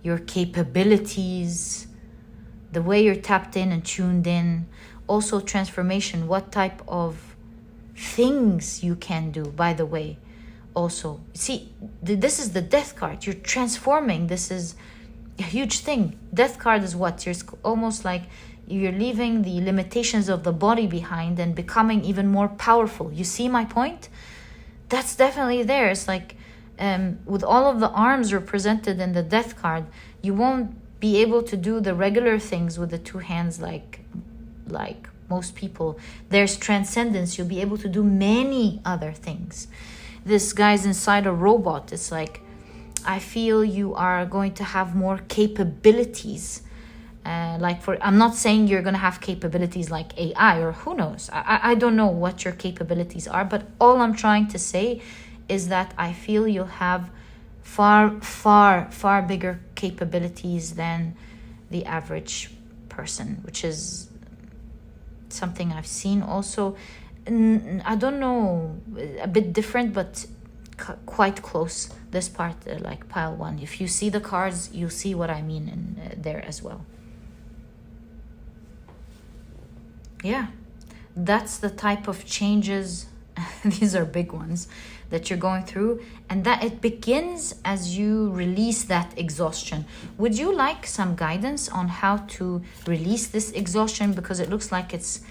your capabilities, the way you're tapped in and tuned in. Also transformation, what type of things you can do, by the way. Also, see, this is the Death card. You're transforming. This is a huge thing. Death card is what? You're almost like you're leaving the limitations of the body behind and becoming even more powerful. You see my point? That's definitely there. It's like with all of the arms represented in the Death card, you won't be able to do the regular things with the two hands like most people. There's transcendence. You'll be able to do many other things. This guy's inside a robot. It's like, I feel you are going to have more capabilities. I'm not saying you're going to have capabilities like AI or who knows. I don't know what your capabilities are, but all I'm trying to say is that I feel you'll have far, far, far bigger capabilities than the average person, which is something I've seen also. I don't know, a bit different, but quite close. This part, like pile one. If you see the cards, you'll see what I mean in there as well. Yeah, that's the type of changes. These are big ones that you're going through, and that it begins as you release that exhaustion. Would you like some guidance on how to release this exhaustion? Because it looks like it's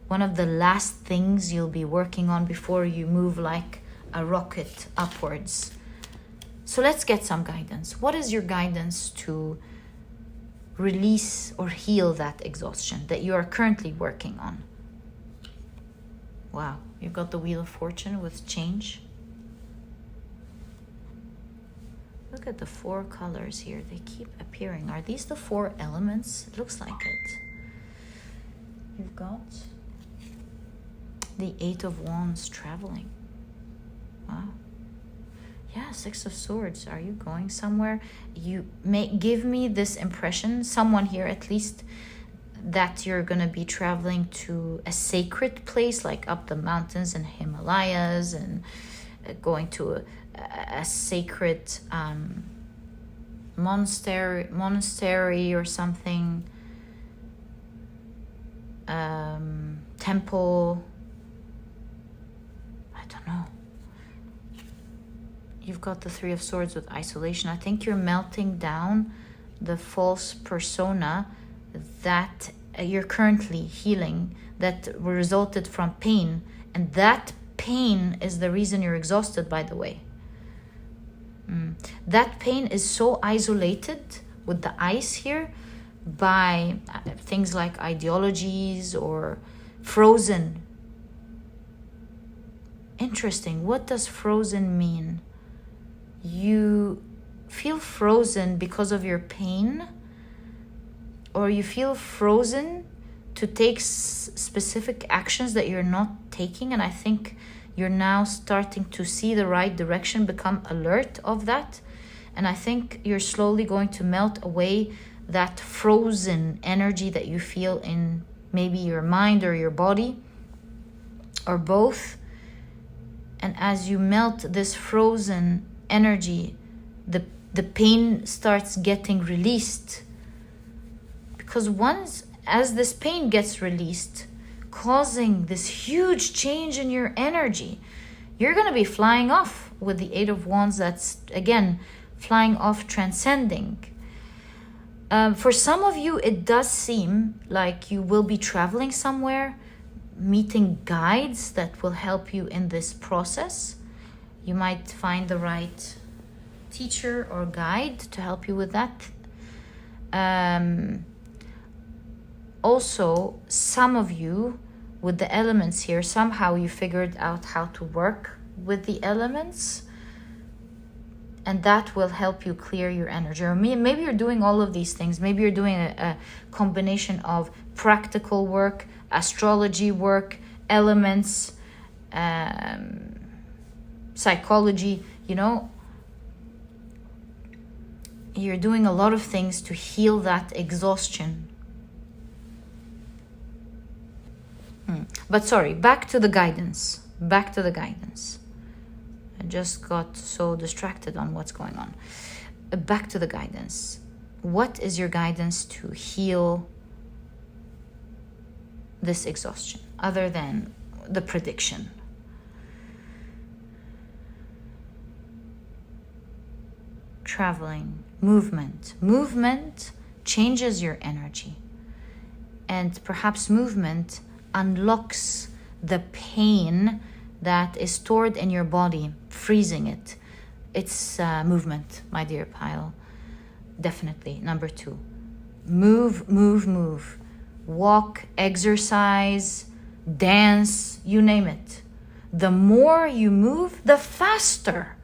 one of the last things you'll be working on before you move like a rocket upwards. So let's get some guidance. What is your guidance to release or heal that exhaustion that you are currently working on? Wow, you've got the Wheel of Fortune with change. Look at the 4 colors here. They keep appearing. Are these the 4 elements? It looks like it. You've got the 8 of Wands, traveling. Wow. Yeah, 6 of Swords. Are you going somewhere? You may give me this impression, someone here at least, that you're going to be traveling to a sacred place, like up the mountains and Himalayas, and going to a sacred monastery or something, temple. you've got the Three of Swords with isolation. I think you're melting down the false persona that you're currently healing, that resulted from pain. And that pain is the reason you're exhausted, by the way. That pain is so isolated with the ice here by things like ideologies or frozen. Interesting. What does frozen mean? You feel frozen because of your pain, or you feel frozen to take specific actions that you're not taking. And I think you're now starting to see the right direction, become alert of that. And I think you're slowly going to melt away that frozen energy that you feel in maybe your mind or your body, or both. And as you melt this frozen energy, the pain starts getting released. Because as this pain gets released, causing this huge change in your energy, you're going to be flying off with the Eight of Wands. That's, again, flying off, transcending. For some of you, it does seem like you will be traveling somewhere, meeting guides that will help you in this process. You might find the right teacher or guide to help you with that. Also, some of you with the elements here, somehow you figured out how to work with the elements, and that will help you clear your energy. Or maybe you're doing all of these things. Maybe you're doing a combination of practical work, astrology work, elements, psychology, you're doing a lot of things to heal that exhaustion. But sorry, back to the guidance. I just got so distracted on what's going on. Back to the guidance. What is your guidance to heal this exhaustion, other than the prediction? Traveling, movement. Movement changes your energy. And perhaps movement unlocks the pain that is stored in your body, freezing it. It's movement, my dear pile. Definitely. Number 2. Move. Walk, exercise, dance, you name it. The more you move, the faster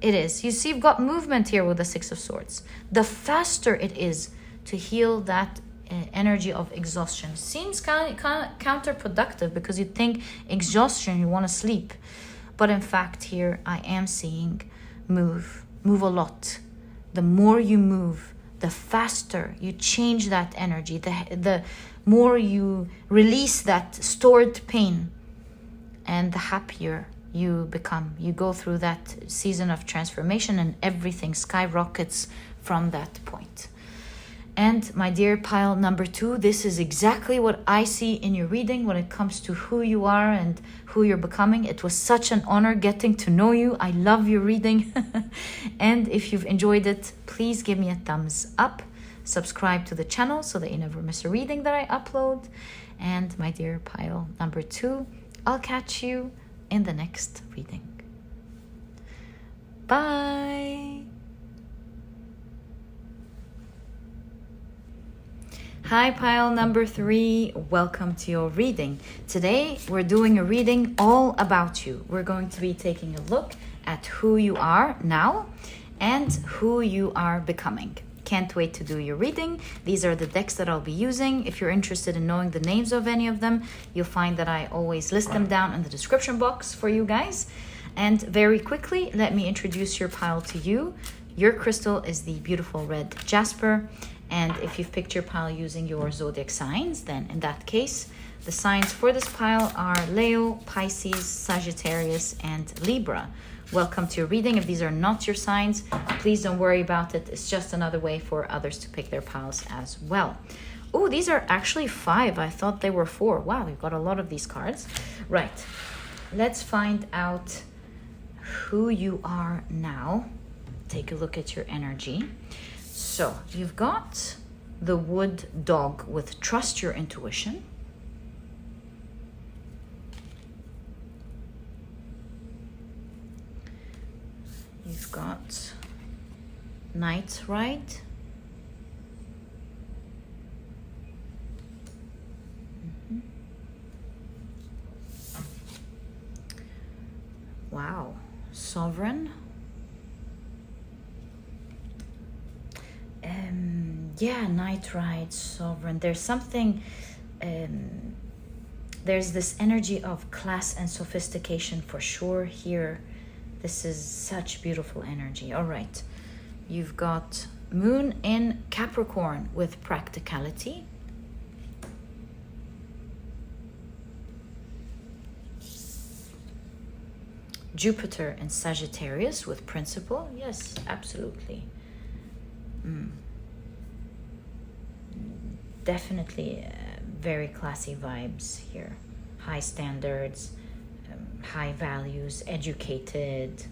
it is. You see, you've got movement here with the Six of Swords. The faster it is to heal that energy of exhaustion. Seems kind of counterproductive, because you think exhaustion, you want to sleep. But in fact, here I am seeing move a lot. The more you move, the faster you change that energy, the more you release that stored pain, and the happier you become. You go through that season of transformation, and everything skyrockets from that point. And my dear pile number 2, this is exactly what I see in your reading when it comes to who you are and who you're becoming. It was such an honor getting to know you. I love your reading. And if you've enjoyed it, please give me a thumbs up. Subscribe to the channel so that you never miss a reading that I upload. And my dear pile number 2, I'll catch you in the next reading. Bye. Hi pile number 3, welcome to your reading. Today we're doing a reading all about you. We're going to be taking a look at who you are now and who you are becoming. Can't wait to do your reading. These are the decks that I'll be using. If you're interested in knowing the names of any of them, you'll find that I always list them down in the description box for you guys. And very quickly, let me introduce your pile to you. Your crystal is the beautiful red Jasper. And if you've picked your pile using your zodiac signs, then in that case, the signs for this pile are Leo, Pisces, Sagittarius, and Libra. Welcome to your reading. If these are not your signs, please don't worry about it. It's just another way for others to pick their piles as well. Oh, these are actually 5. I thought they were 4. Wow, we've got a lot of these cards. Right. Let's find out who you are now. Take a look at your energy. So you've got the wood dog with trust your intuition. You've got Knight Ride. Wow. Sovereign. Yeah, Knight Ride, Sovereign. There's something, there's this energy of class and sophistication for sure here. This is such beautiful energy. All right. You've got Moon in Capricorn with practicality. Jupiter in Sagittarius with principle. Yes, absolutely. Definitely very classy vibes here. High standards, high values, educated.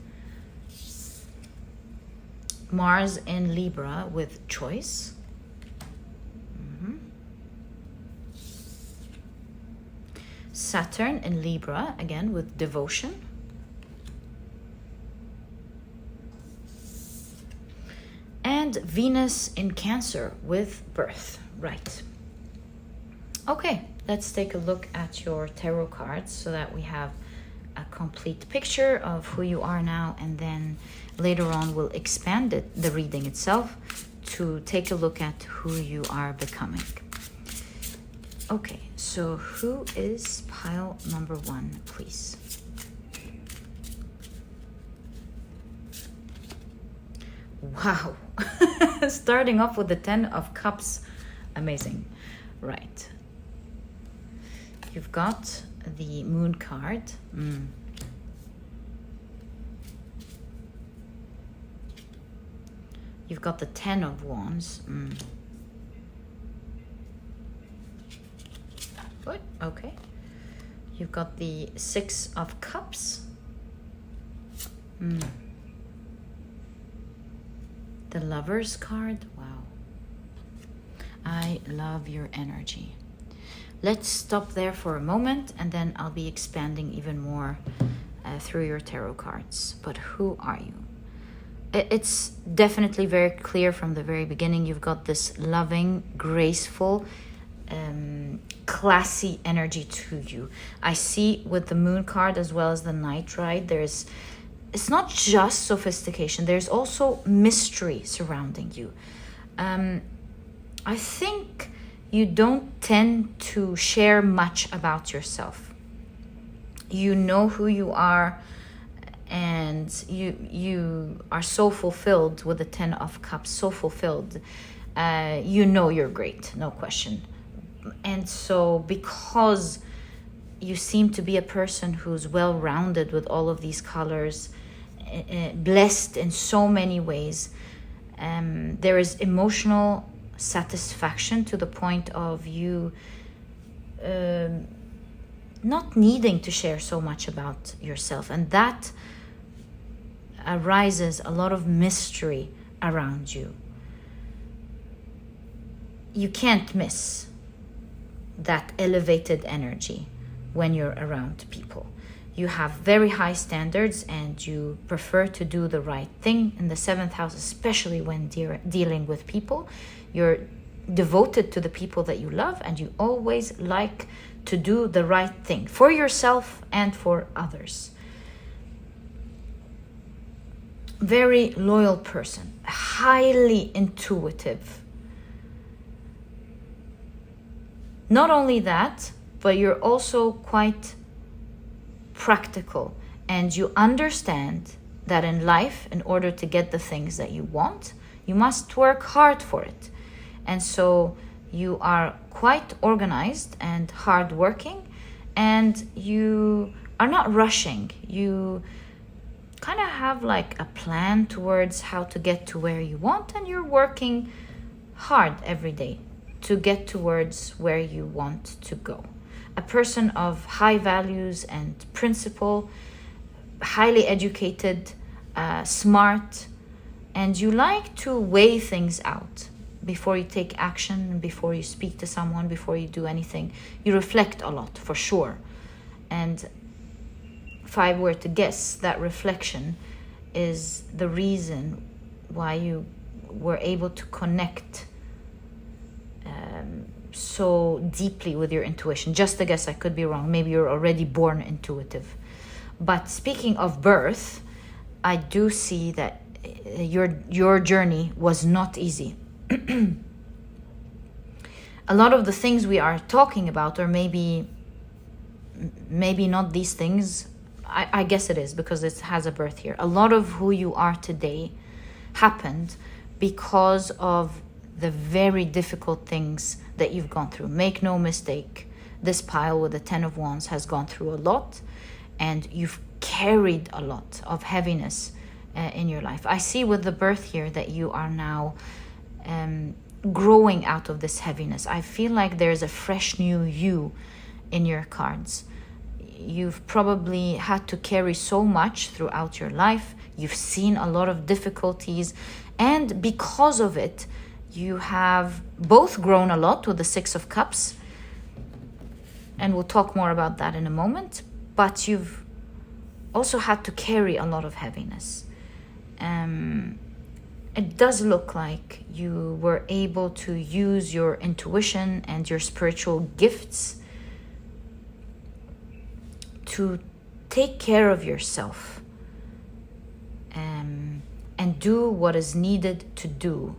Mars in Libra with choice. Saturn in Libra, again with devotion. And Venus in Cancer with birth. Right. Okay, let's take a look at your tarot cards so that we have a complete picture of who you are now, and then later on we'll expand the reading itself to take a look at who you are becoming. Okay, so who is pile number 1, please? Wow. Starting off with the 10 of Cups. Amazing. Right. You've got the Moon card. You've got the 10 of Wands. What? Okay. You've got the 6 of Cups. The Lovers card. Wow. I love your energy. Let's stop there for a moment, and then I'll be expanding even more through your tarot cards. But who are you? It's definitely very clear from the very beginning. You've got this loving, graceful, classy energy to you. I see with the Moon card as well as the Knight Ride, it's not just sophistication, there's also mystery surrounding you. I think you don't tend to share much about yourself. You know who you are, and you are so fulfilled with the 10 of Cups, so fulfilled. You know you're great, no question. And so because you seem to be a person who's well-rounded with all of these colors, blessed in so many ways, there is emotional satisfaction to the point of you not needing to share so much about yourself, and that arises a lot of mystery around you. You can't miss that elevated energy when you're around people. You have very high standards, and you prefer to do the right thing in the 7th house, especially when dealing with people. You're devoted to the people that you love, and you always like to do the right thing for yourself and for others. Very loyal person, highly intuitive. Not only that, but you're also quite practical, and you understand that in life, in order to get the things that you want, you must work hard for it. And so you are quite organized and hardworking, and you are not rushing. You kind of have like a plan towards how to get to where you want, and you're working hard every day to get towards where you want to go. A person of high values and principle, highly educated, smart, and you like to weigh things out before you take action, before you speak to someone, before you do anything. You reflect a lot, for sure. And if I were to guess, that reflection is the reason why you were able to connect so deeply with your intuition. Just a guess, I could be wrong. Maybe you're already born intuitive. But speaking of birth, I do see that your journey was not easy. A lot of the things we are talking about, or maybe not these things, I guess it is, because it has a birth here. A lot of who you are today happened because of the very difficult things that you've gone through. Make no mistake, this pile with the 10 of Wands has gone through a lot, and you've carried a lot of heaviness in your life. I see with the birth here that you are now growing out of this heaviness. I feel like there's a fresh new you in your cards. You've probably had to carry so much throughout your life. You've seen a lot of difficulties, and because of it, you have both grown a lot with the 6 of Cups, and we'll talk more about that in a moment, but you've also had to carry a lot of heaviness. It does look like you were able to use your intuition and your spiritual gifts to take care of yourself and do what is needed to do.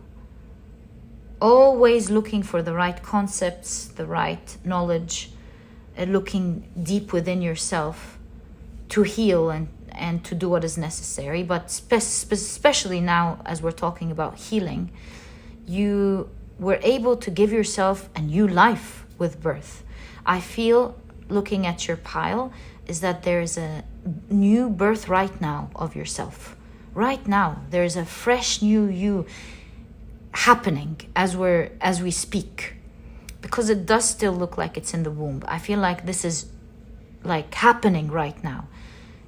Always looking for the right concepts, the right knowledge, looking deep within yourself to heal and to do what is necessary. But especially now, as we're talking about healing, you were able to give yourself a new life with birth. I feel, looking at your pile, is that there's a new birth right now of yourself. Right now, there's a fresh new you happening as we speak, because it does still look like it's in the womb. I feel like this is like happening right now.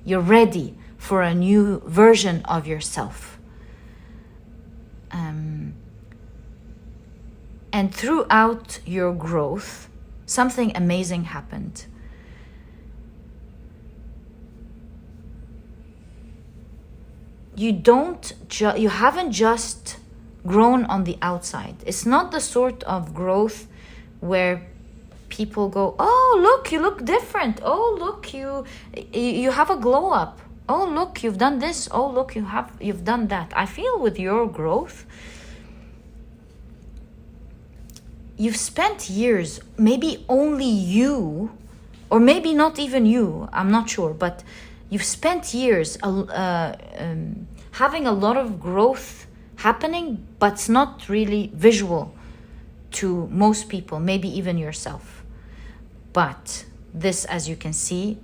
You're ready for a new version of yourself. And throughout your growth, something amazing happened. You haven't just grown on the outside. It's not the sort of growth where people go, oh, look, you look different. Oh, look, you have a glow up. Oh, look, you've done this. Oh, look, you've done that. I feel with your growth, you've spent years, maybe only you, or maybe not even you, I'm not sure, but you've spent years having a lot of growth happening, but it's not really visual to most people, maybe even yourself. But this, as you can see,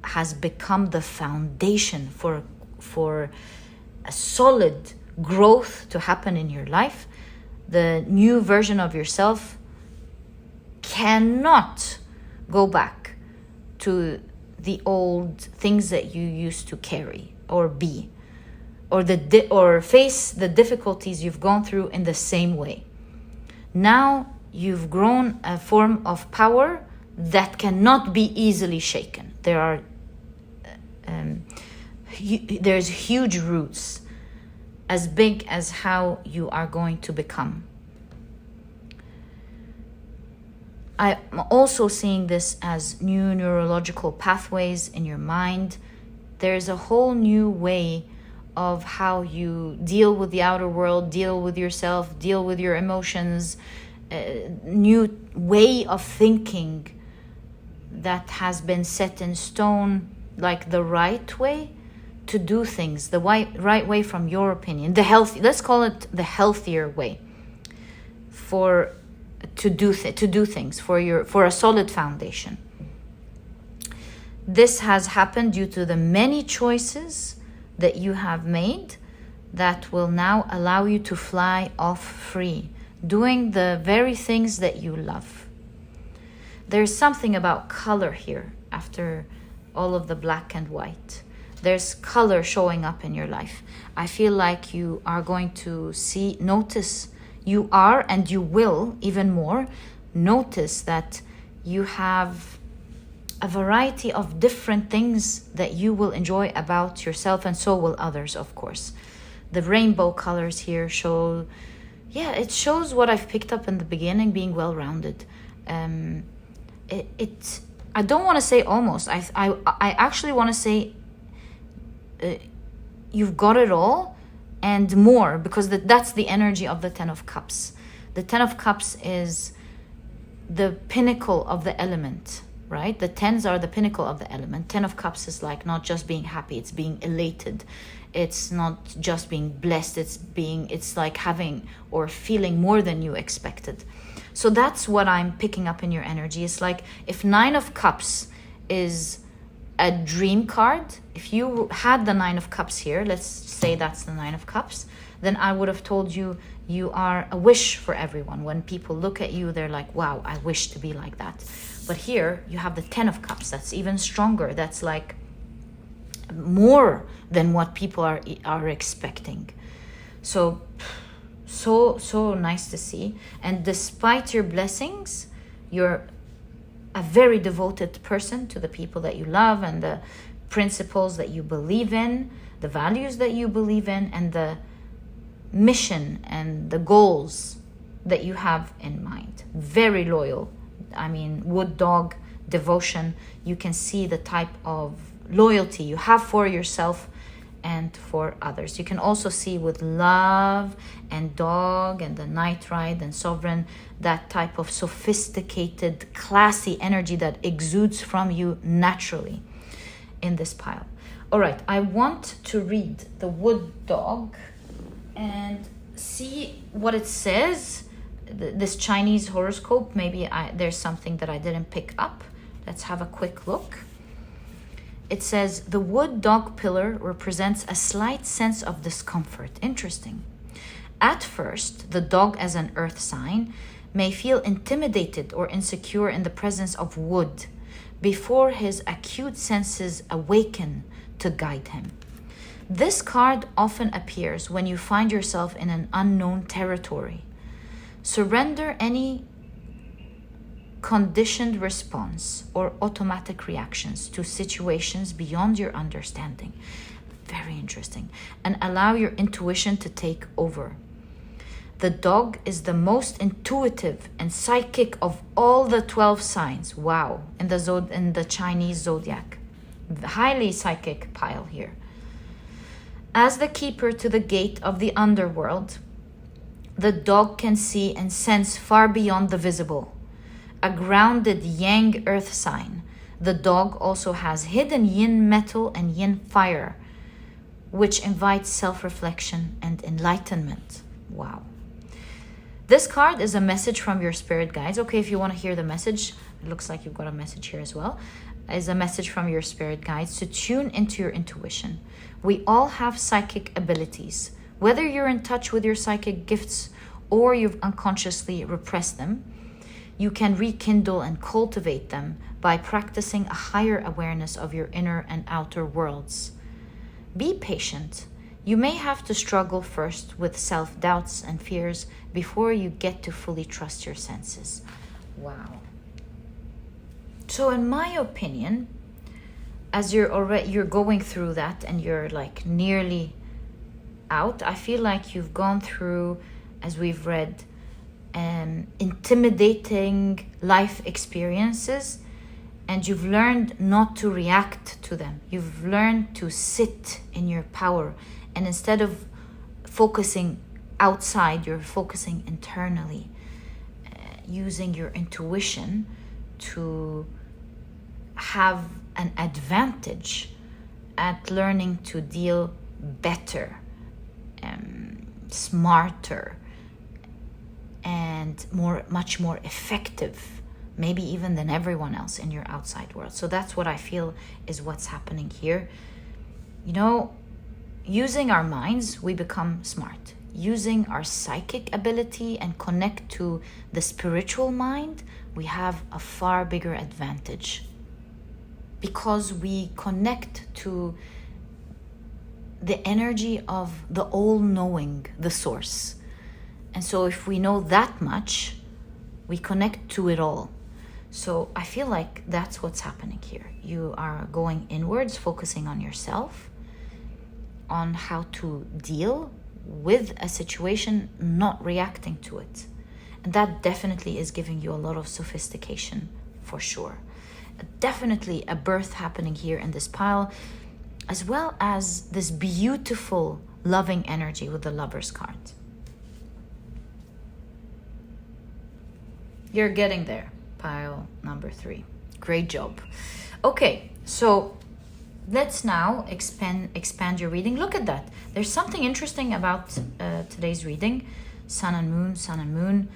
has become the foundation for a solid growth to happen in your life. The new version of yourself cannot go back to the old things that you used to carry or be, or face the difficulties you've gone through in the same way. Now you've grown a form of power that cannot be easily shaken. There's huge roots, as big as how you are going to become. I'm also seeing this as new neurological pathways in your mind. There's a whole new way of how you deal with the outer world, deal with yourself, deal with your emotions, new way of thinking that has been set in stone, like the right way to do things, the right way from your opinion, let's call it the healthier way to do things for a solid foundation. This has happened due to the many choices that you have made that will now allow you to fly off free, doing the very things that you love. There's something about color here after all of the black and white. There's color showing up in your life. I feel like you are going to notice, you are and you will even more notice that you have a variety of different things that you will enjoy about yourself, and so will others, of course. The rainbow colors here show, it shows what I've picked up in the beginning, being well-rounded. I don't want to say almost. I actually want to say you've got it all and more, because that's the energy of the Ten of Cups. The Ten of Cups is the pinnacle of the element, right? The tens are the pinnacle of the element. Ten of Cups is like not just being happy, it's being elated. It's not just being blessed, it's like having or feeling more than you expected. So that's what I'm picking up in your energy. It's like if Nine of Cups is a dream card, if you had the Nine of Cups here, let's say that's the Nine of Cups, then I would have told you you are a wish for everyone. When people look at you, they're like, wow, I wish to be like that. But here you have the Ten of Cups. That's even stronger. That's like more than what people are expecting. So nice to see. And despite your blessings, you're a very devoted person to the people that you love and the principles that you believe in, the values that you believe in, and the mission and the goals that you have in mind. Very loyal. I mean, wood dog devotion. You can see the type of loyalty you have for yourself and for others. You can also see with love and dog and the night ride and sovereign, that type of sophisticated, classy energy that exudes from you naturally in this pile. All right, I want to read the wood dog and see what it says. This Chinese horoscope, maybe there's something that I didn't pick up. Let's have a quick look. It says, the wood dog pillar represents a slight sense of discomfort. Interesting. At first, the dog as an earth sign may feel intimidated or insecure in the presence of wood before his acute senses awaken to guide him. This card often appears when you find yourself in an unknown territory. Surrender any conditioned response or automatic reactions to situations beyond your understanding. Very interesting. And allow your intuition to take over. The dog is the most intuitive and psychic of all the 12 signs. Wow. In the Chinese zodiac. Highly psychic pile here. As the keeper to the gate of the underworld, the dog can see and sense far beyond the visible. A grounded yang earth sign, the dog also has hidden yin metal and yin fire, which invites self-reflection and enlightenment. Wow. This card is a message from your spirit guides. Okay, if you want to hear the message, it looks like you've got a message here as well. Is a message from your spirit guides to tune into your intuition. We all have psychic abilities. Whether you're in touch with your psychic gifts or you've unconsciously repressed them, you can rekindle and cultivate them by practicing a higher awareness of your inner and outer worlds. Be patient. You may have to struggle first with self-doubts and fears before you get to fully trust your senses. Wow. So in my opinion, as you're going through that and you're like nearly out, I feel like you've gone through, as we've read, intimidating life experiences, and you've learned not to react to them. You've learned to sit in your power, and instead of focusing outside, you're focusing internally, using your intuition to have an advantage at learning to deal better, smarter, and much more effective, maybe even than everyone else in your outside world. So that's what I feel is what's happening here. You know, using our minds, we become smart. Using our psychic ability and connect to the spiritual mind, we have a far bigger advantage, because we connect to the energy of the all-knowing, the source. And so if we know that much, we connect to it all. So I feel like that's what's happening here. You are going inwards, focusing on yourself, on how to deal with a situation, not reacting to it. And that definitely is giving you a lot of sophistication, for sure. Definitely a birth happening here in this pile, as well as this beautiful loving energy with the Lover's card. You're getting there, pile number 3. Great job. Okay, so let's now expand your reading. Look at that. There's something interesting about today's reading. Sun and moon, sun and moon.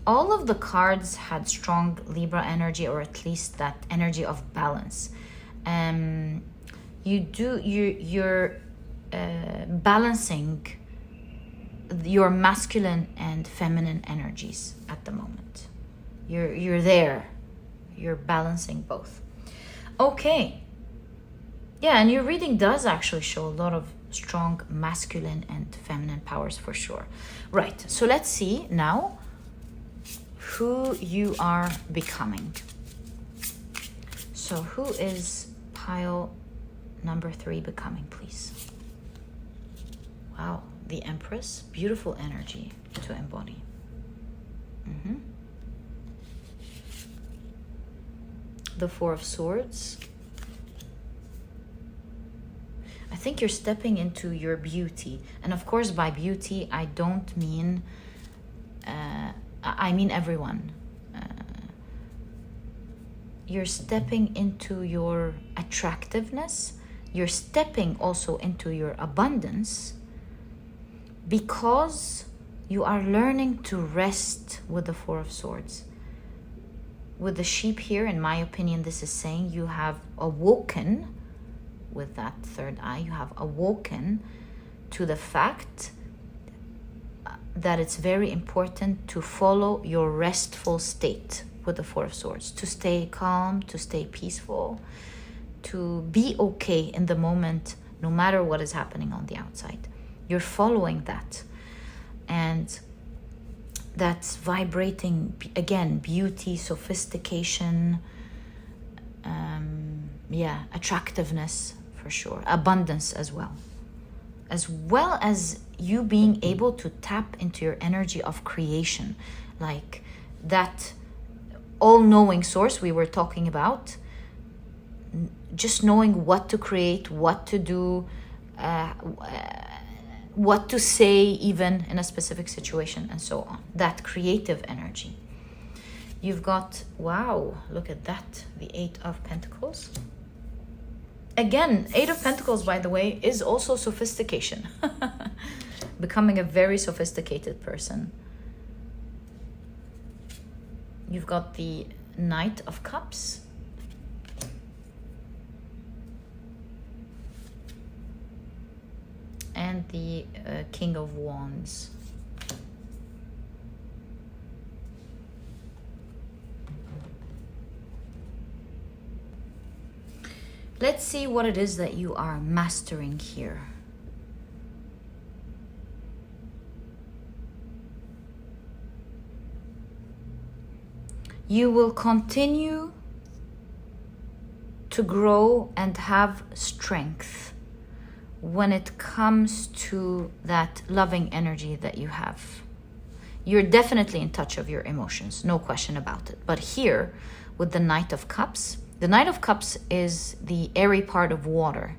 All of the cards had strong Libra energy, or at least that energy of balance. You're balancing your masculine and feminine energies at the moment. You're there. You're balancing both. Okay. Yeah, and your reading does actually show a lot of strong masculine and feminine powers, for sure. Right. So let's see now who you are becoming. So who is pile number 3 becoming, please? Wow, the Empress. Beautiful energy to embody. The Four of Swords. I think you're stepping into your beauty. And of course, by beauty, I don't mean... I mean everyone. You're stepping into your attractiveness. You're stepping also into your abundance, because you are learning to rest with the Four of Swords. With the sheep here, in my opinion, this is saying you have awoken, with that third eye, you have awoken to the fact that it's very important to follow your restful state with the Four of Swords, to stay calm, to stay peaceful, to be okay in the moment, no matter what is happening on the outside. You're following that. And that's vibrating, again, beauty, sophistication, attractiveness, for sure, abundance as well as you being able to tap into your energy of creation, like that all-knowing source we were talking about, just knowing what to create, what to do, what to say even in a specific situation, and so on. That creative energy. You've got, wow, look at that, the 8 of Pentacles. Again, 8 of Pentacles, by the way, is also sophistication. Becoming a very sophisticated person. You've got the Knight of Cups. And the King of Wands. Let's see what it is that you are mastering here. You will continue to grow and have strength when it comes to that loving energy that you have. You're definitely in touch of your emotions, no question about it. But here, with the Knight of Cups, the Knight of Cups is the airy part of water.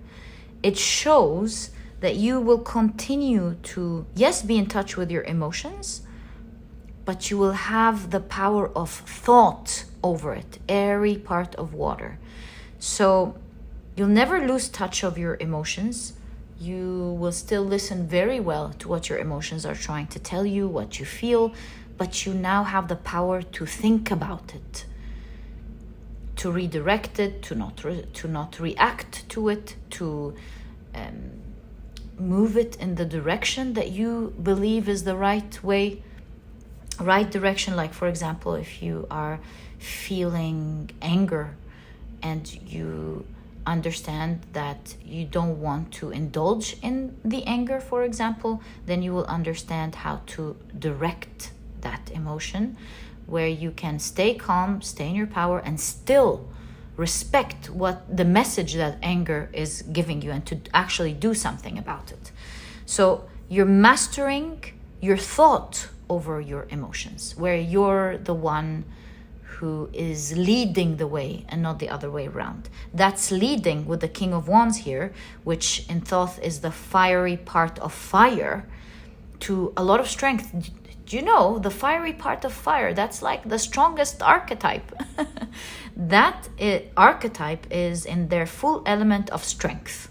It shows that you will continue to, yes, be in touch with your emotions, but you will have the power of thought over it. Airy part of water. So you'll never lose touch of your emotions. You will still listen very well to what your emotions are trying to tell you, what you feel, but you now have the power to think about it, to redirect it, to not react to it, to move it in the direction that you believe is the right way, right direction. Like, for example, if you are feeling anger and you understand that you don't want to indulge in the anger, for example, then you will understand how to direct that emotion, where you can stay calm, stay in your power, and still respect what the message that anger is giving you, and to actually do something about it. So you're mastering your thought over your emotions, where you're the one who is leading the way and not the other way around. That's leading with the King of Wands here, which in Thoth is the fiery part of fire, to a lot of strength. Do you know the fiery part of fire? That's like the strongest archetype. That archetype is in their full element of strength.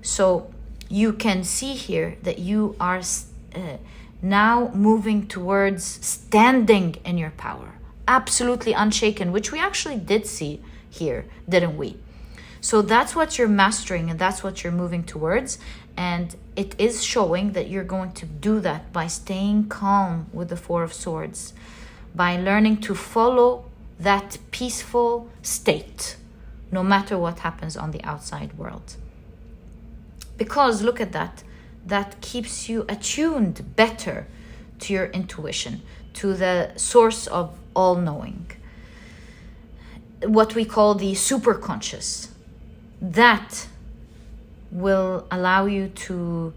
So you can see here that you are now moving towards standing in your power, absolutely unshaken, which we actually did see here, didn't we? So that's what you're mastering, and that's what you're moving towards. And it is showing that you're going to do that by staying calm with the Four of Swords, by learning to follow that peaceful state, no matter what happens on the outside world. Because look at that, that keeps you attuned better to your intuition, to the source of all knowing, what we call the superconscious. That will allow you to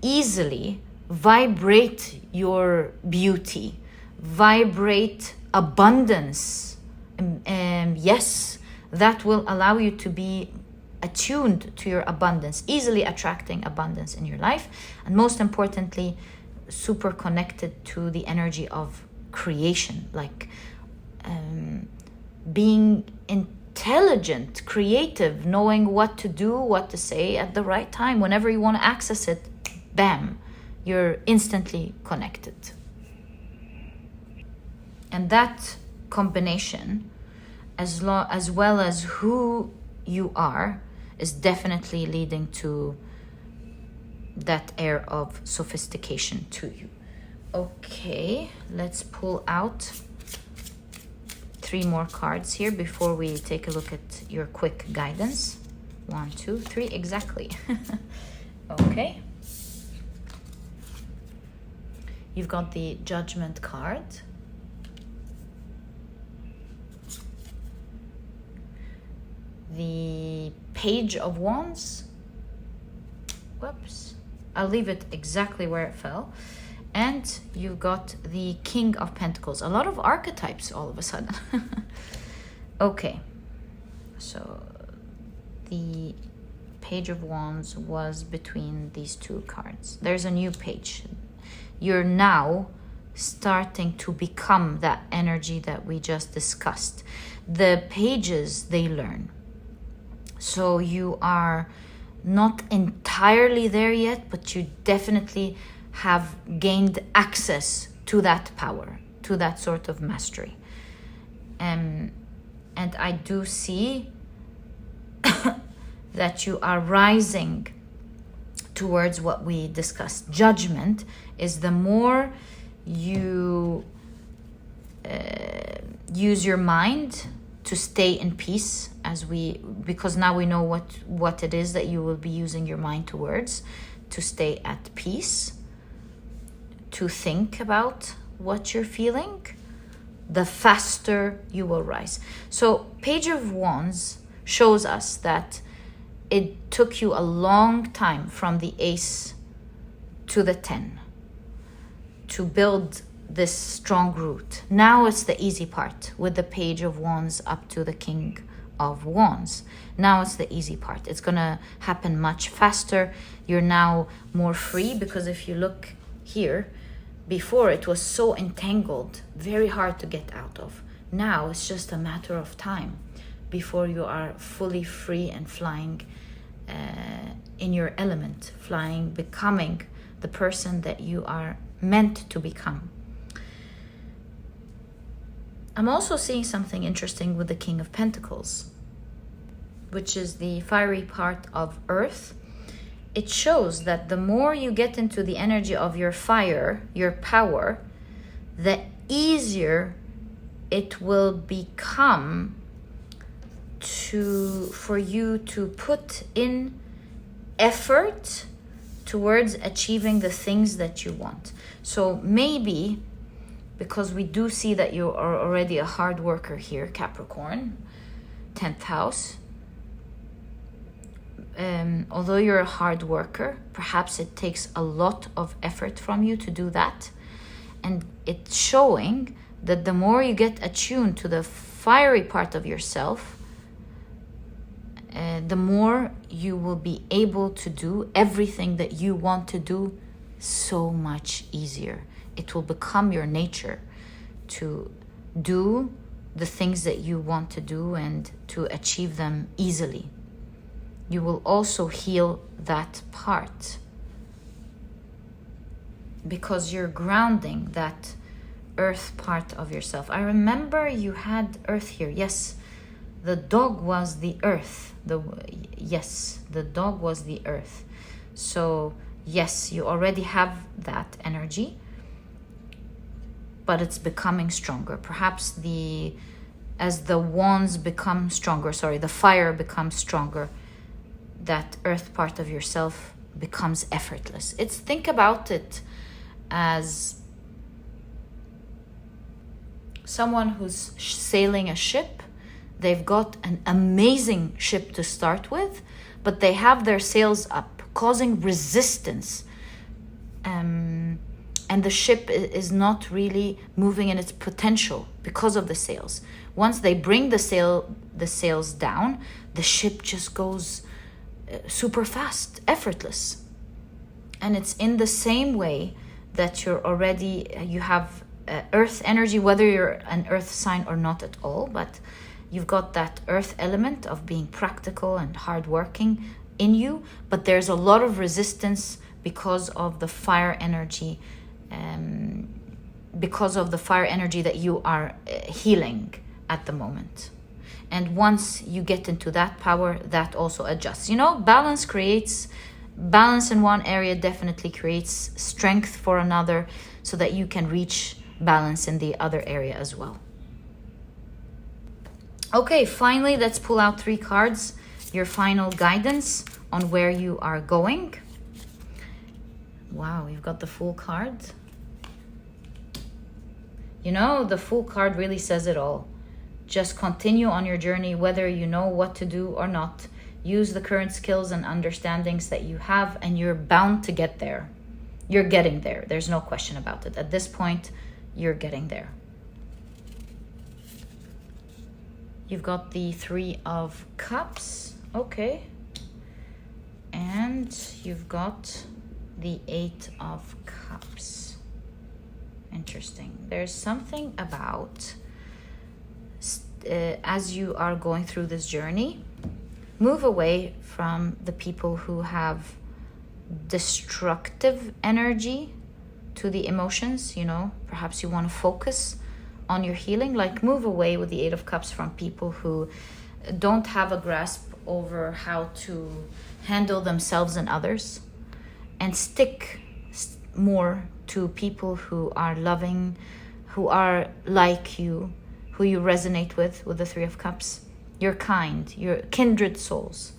easily vibrate your beauty, vibrate abundance. Yes, that will allow you to be attuned to your abundance, easily attracting abundance in your life, and most importantly, super connected to the energy of creation, like being intelligent, creative, knowing what to do, what to say at the right time. Whenever you want to access it, bam, you're instantly connected. And that combination, as well as who you are, is definitely leading to that air of sophistication to you. Okay, let's pull out 3 more cards here before we take a look at your quick guidance. 1, 2, 3, exactly. Okay. You've got the Judgment card. The Page of Wands. Whoops. I'll leave it exactly where it fell. And you've got the King of Pentacles. A lot of archetypes all of a sudden. Okay. So the Page of Wands was between these 2 cards. There's a new page. You're now starting to become that energy that we just discussed. The pages, they learn. So you are not entirely there yet, but you definitely have gained access to that power, to that sort of mastery. And I do see that you are rising towards what we discussed. Judgment is the more you use your mind to stay in peace, because now we know what it is that you will be using your mind towards, to stay at peace, to think about what you're feeling, the faster you will rise. So Page of Wands shows us that it took you a long time from the Ace to the 10 to build this strong root. Now it's the easy part with the Page of Wands up to the King of Wands. Now it's the easy part. It's gonna happen much faster. You're now more free, because if you look here, before it was so entangled, very hard to get out of. Now it's just a matter of time before you are fully free and flying in your element, flying, becoming the person that you are meant to become. I'm also seeing something interesting with the King of Pentacles, which is the fiery part of Earth. It shows that the more you get into the energy of your fire, your power, the easier it will become for you to put in effort towards achieving the things that you want. So maybe, because we do see that you are already a hard worker here, Capricorn, 10th house. Although you're a hard worker, perhaps it takes a lot of effort from you to do that. And it's showing that the more you get attuned to the fiery part of yourself, the more you will be able to do everything that you want to do so much easier. It will become your nature to do the things that you want to do and to achieve them easily. You will also heal that part because you're grounding that earth part of yourself. I remember you had earth here. Yes, the dog was the earth. The dog was the earth. So yes, you already have that energy, but it's becoming stronger. Perhaps as the wands become stronger, the fire becomes stronger, that earth part of yourself becomes effortless. Think about it as someone who's sailing a ship. They've got an amazing ship to start with, but they have their sails up, causing resistance. And the ship is not really moving in its potential because of the sails. Once they bring the sails down, the ship just goes super fast, effortless. And it's in the same way that you have earth energy, whether you're an earth sign or not at all, but you've got that earth element of being practical and hardworking in you, but there's a lot of resistance because of the fire energy, that you are healing at the moment. And once you get into that power, that also adjusts. Balance in one area definitely creates strength for another, so that you can reach balance in the other area as well. Okay, finally, let's pull out 3 cards, your final guidance on where you are going. Wow, you've got the Fool card. The Fool card really says it all. Just continue on your journey, whether you know what to do or not. Use the current skills and understandings that you have, and you're bound to get there. You're getting there. There's no question about it. At this point, you're getting there. You've got the 3 of Cups. Okay. And you've got the 8 of Cups. Interesting. There's something about as you are going through this journey, move away from the people who have destructive energy to the emotions. Perhaps you want to focus on your healing. Move away with the 8 of Cups from people who don't have a grasp over how to handle themselves and others, and stick more to people who are loving, who are like you, who you resonate with the 3 of Cups. You're kind, you're kindred souls,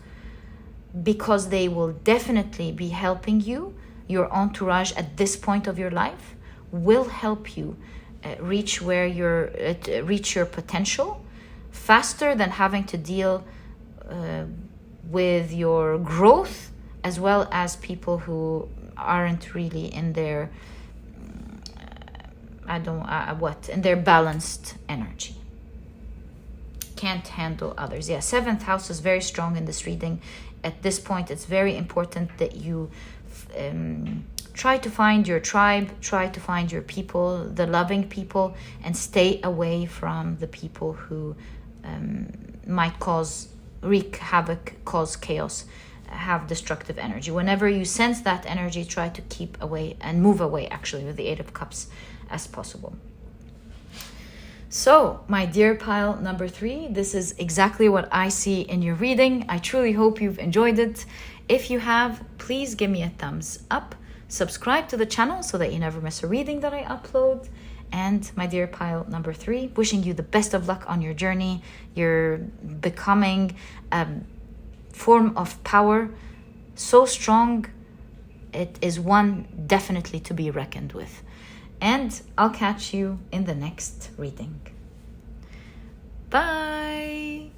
because they will definitely be helping you. Your entourage at this point of your life will help you reach your potential faster than having to deal with your growth, as well as people who aren't really in their in their balanced energy. Can't handle others. 7th house is very strong in this reading. At this point, it's very important that you try to find your tribe, try to find your people, the loving people, and stay away from the people who might wreak havoc, cause chaos, have destructive energy. Whenever you sense that energy, try to keep away and move away, actually, with the 8 of Cups as possible. So, my dear pile number 3, this is exactly what I see in your reading. I truly hope you've enjoyed it. If you have, please give me a thumbs up. Subscribe to the channel so that you never miss a reading that I upload. And my dear pile number 3, wishing you the best of luck on your journey. You're becoming a form of power so strong. It is one definitely to be reckoned with. And I'll catch you in the next reading. Bye.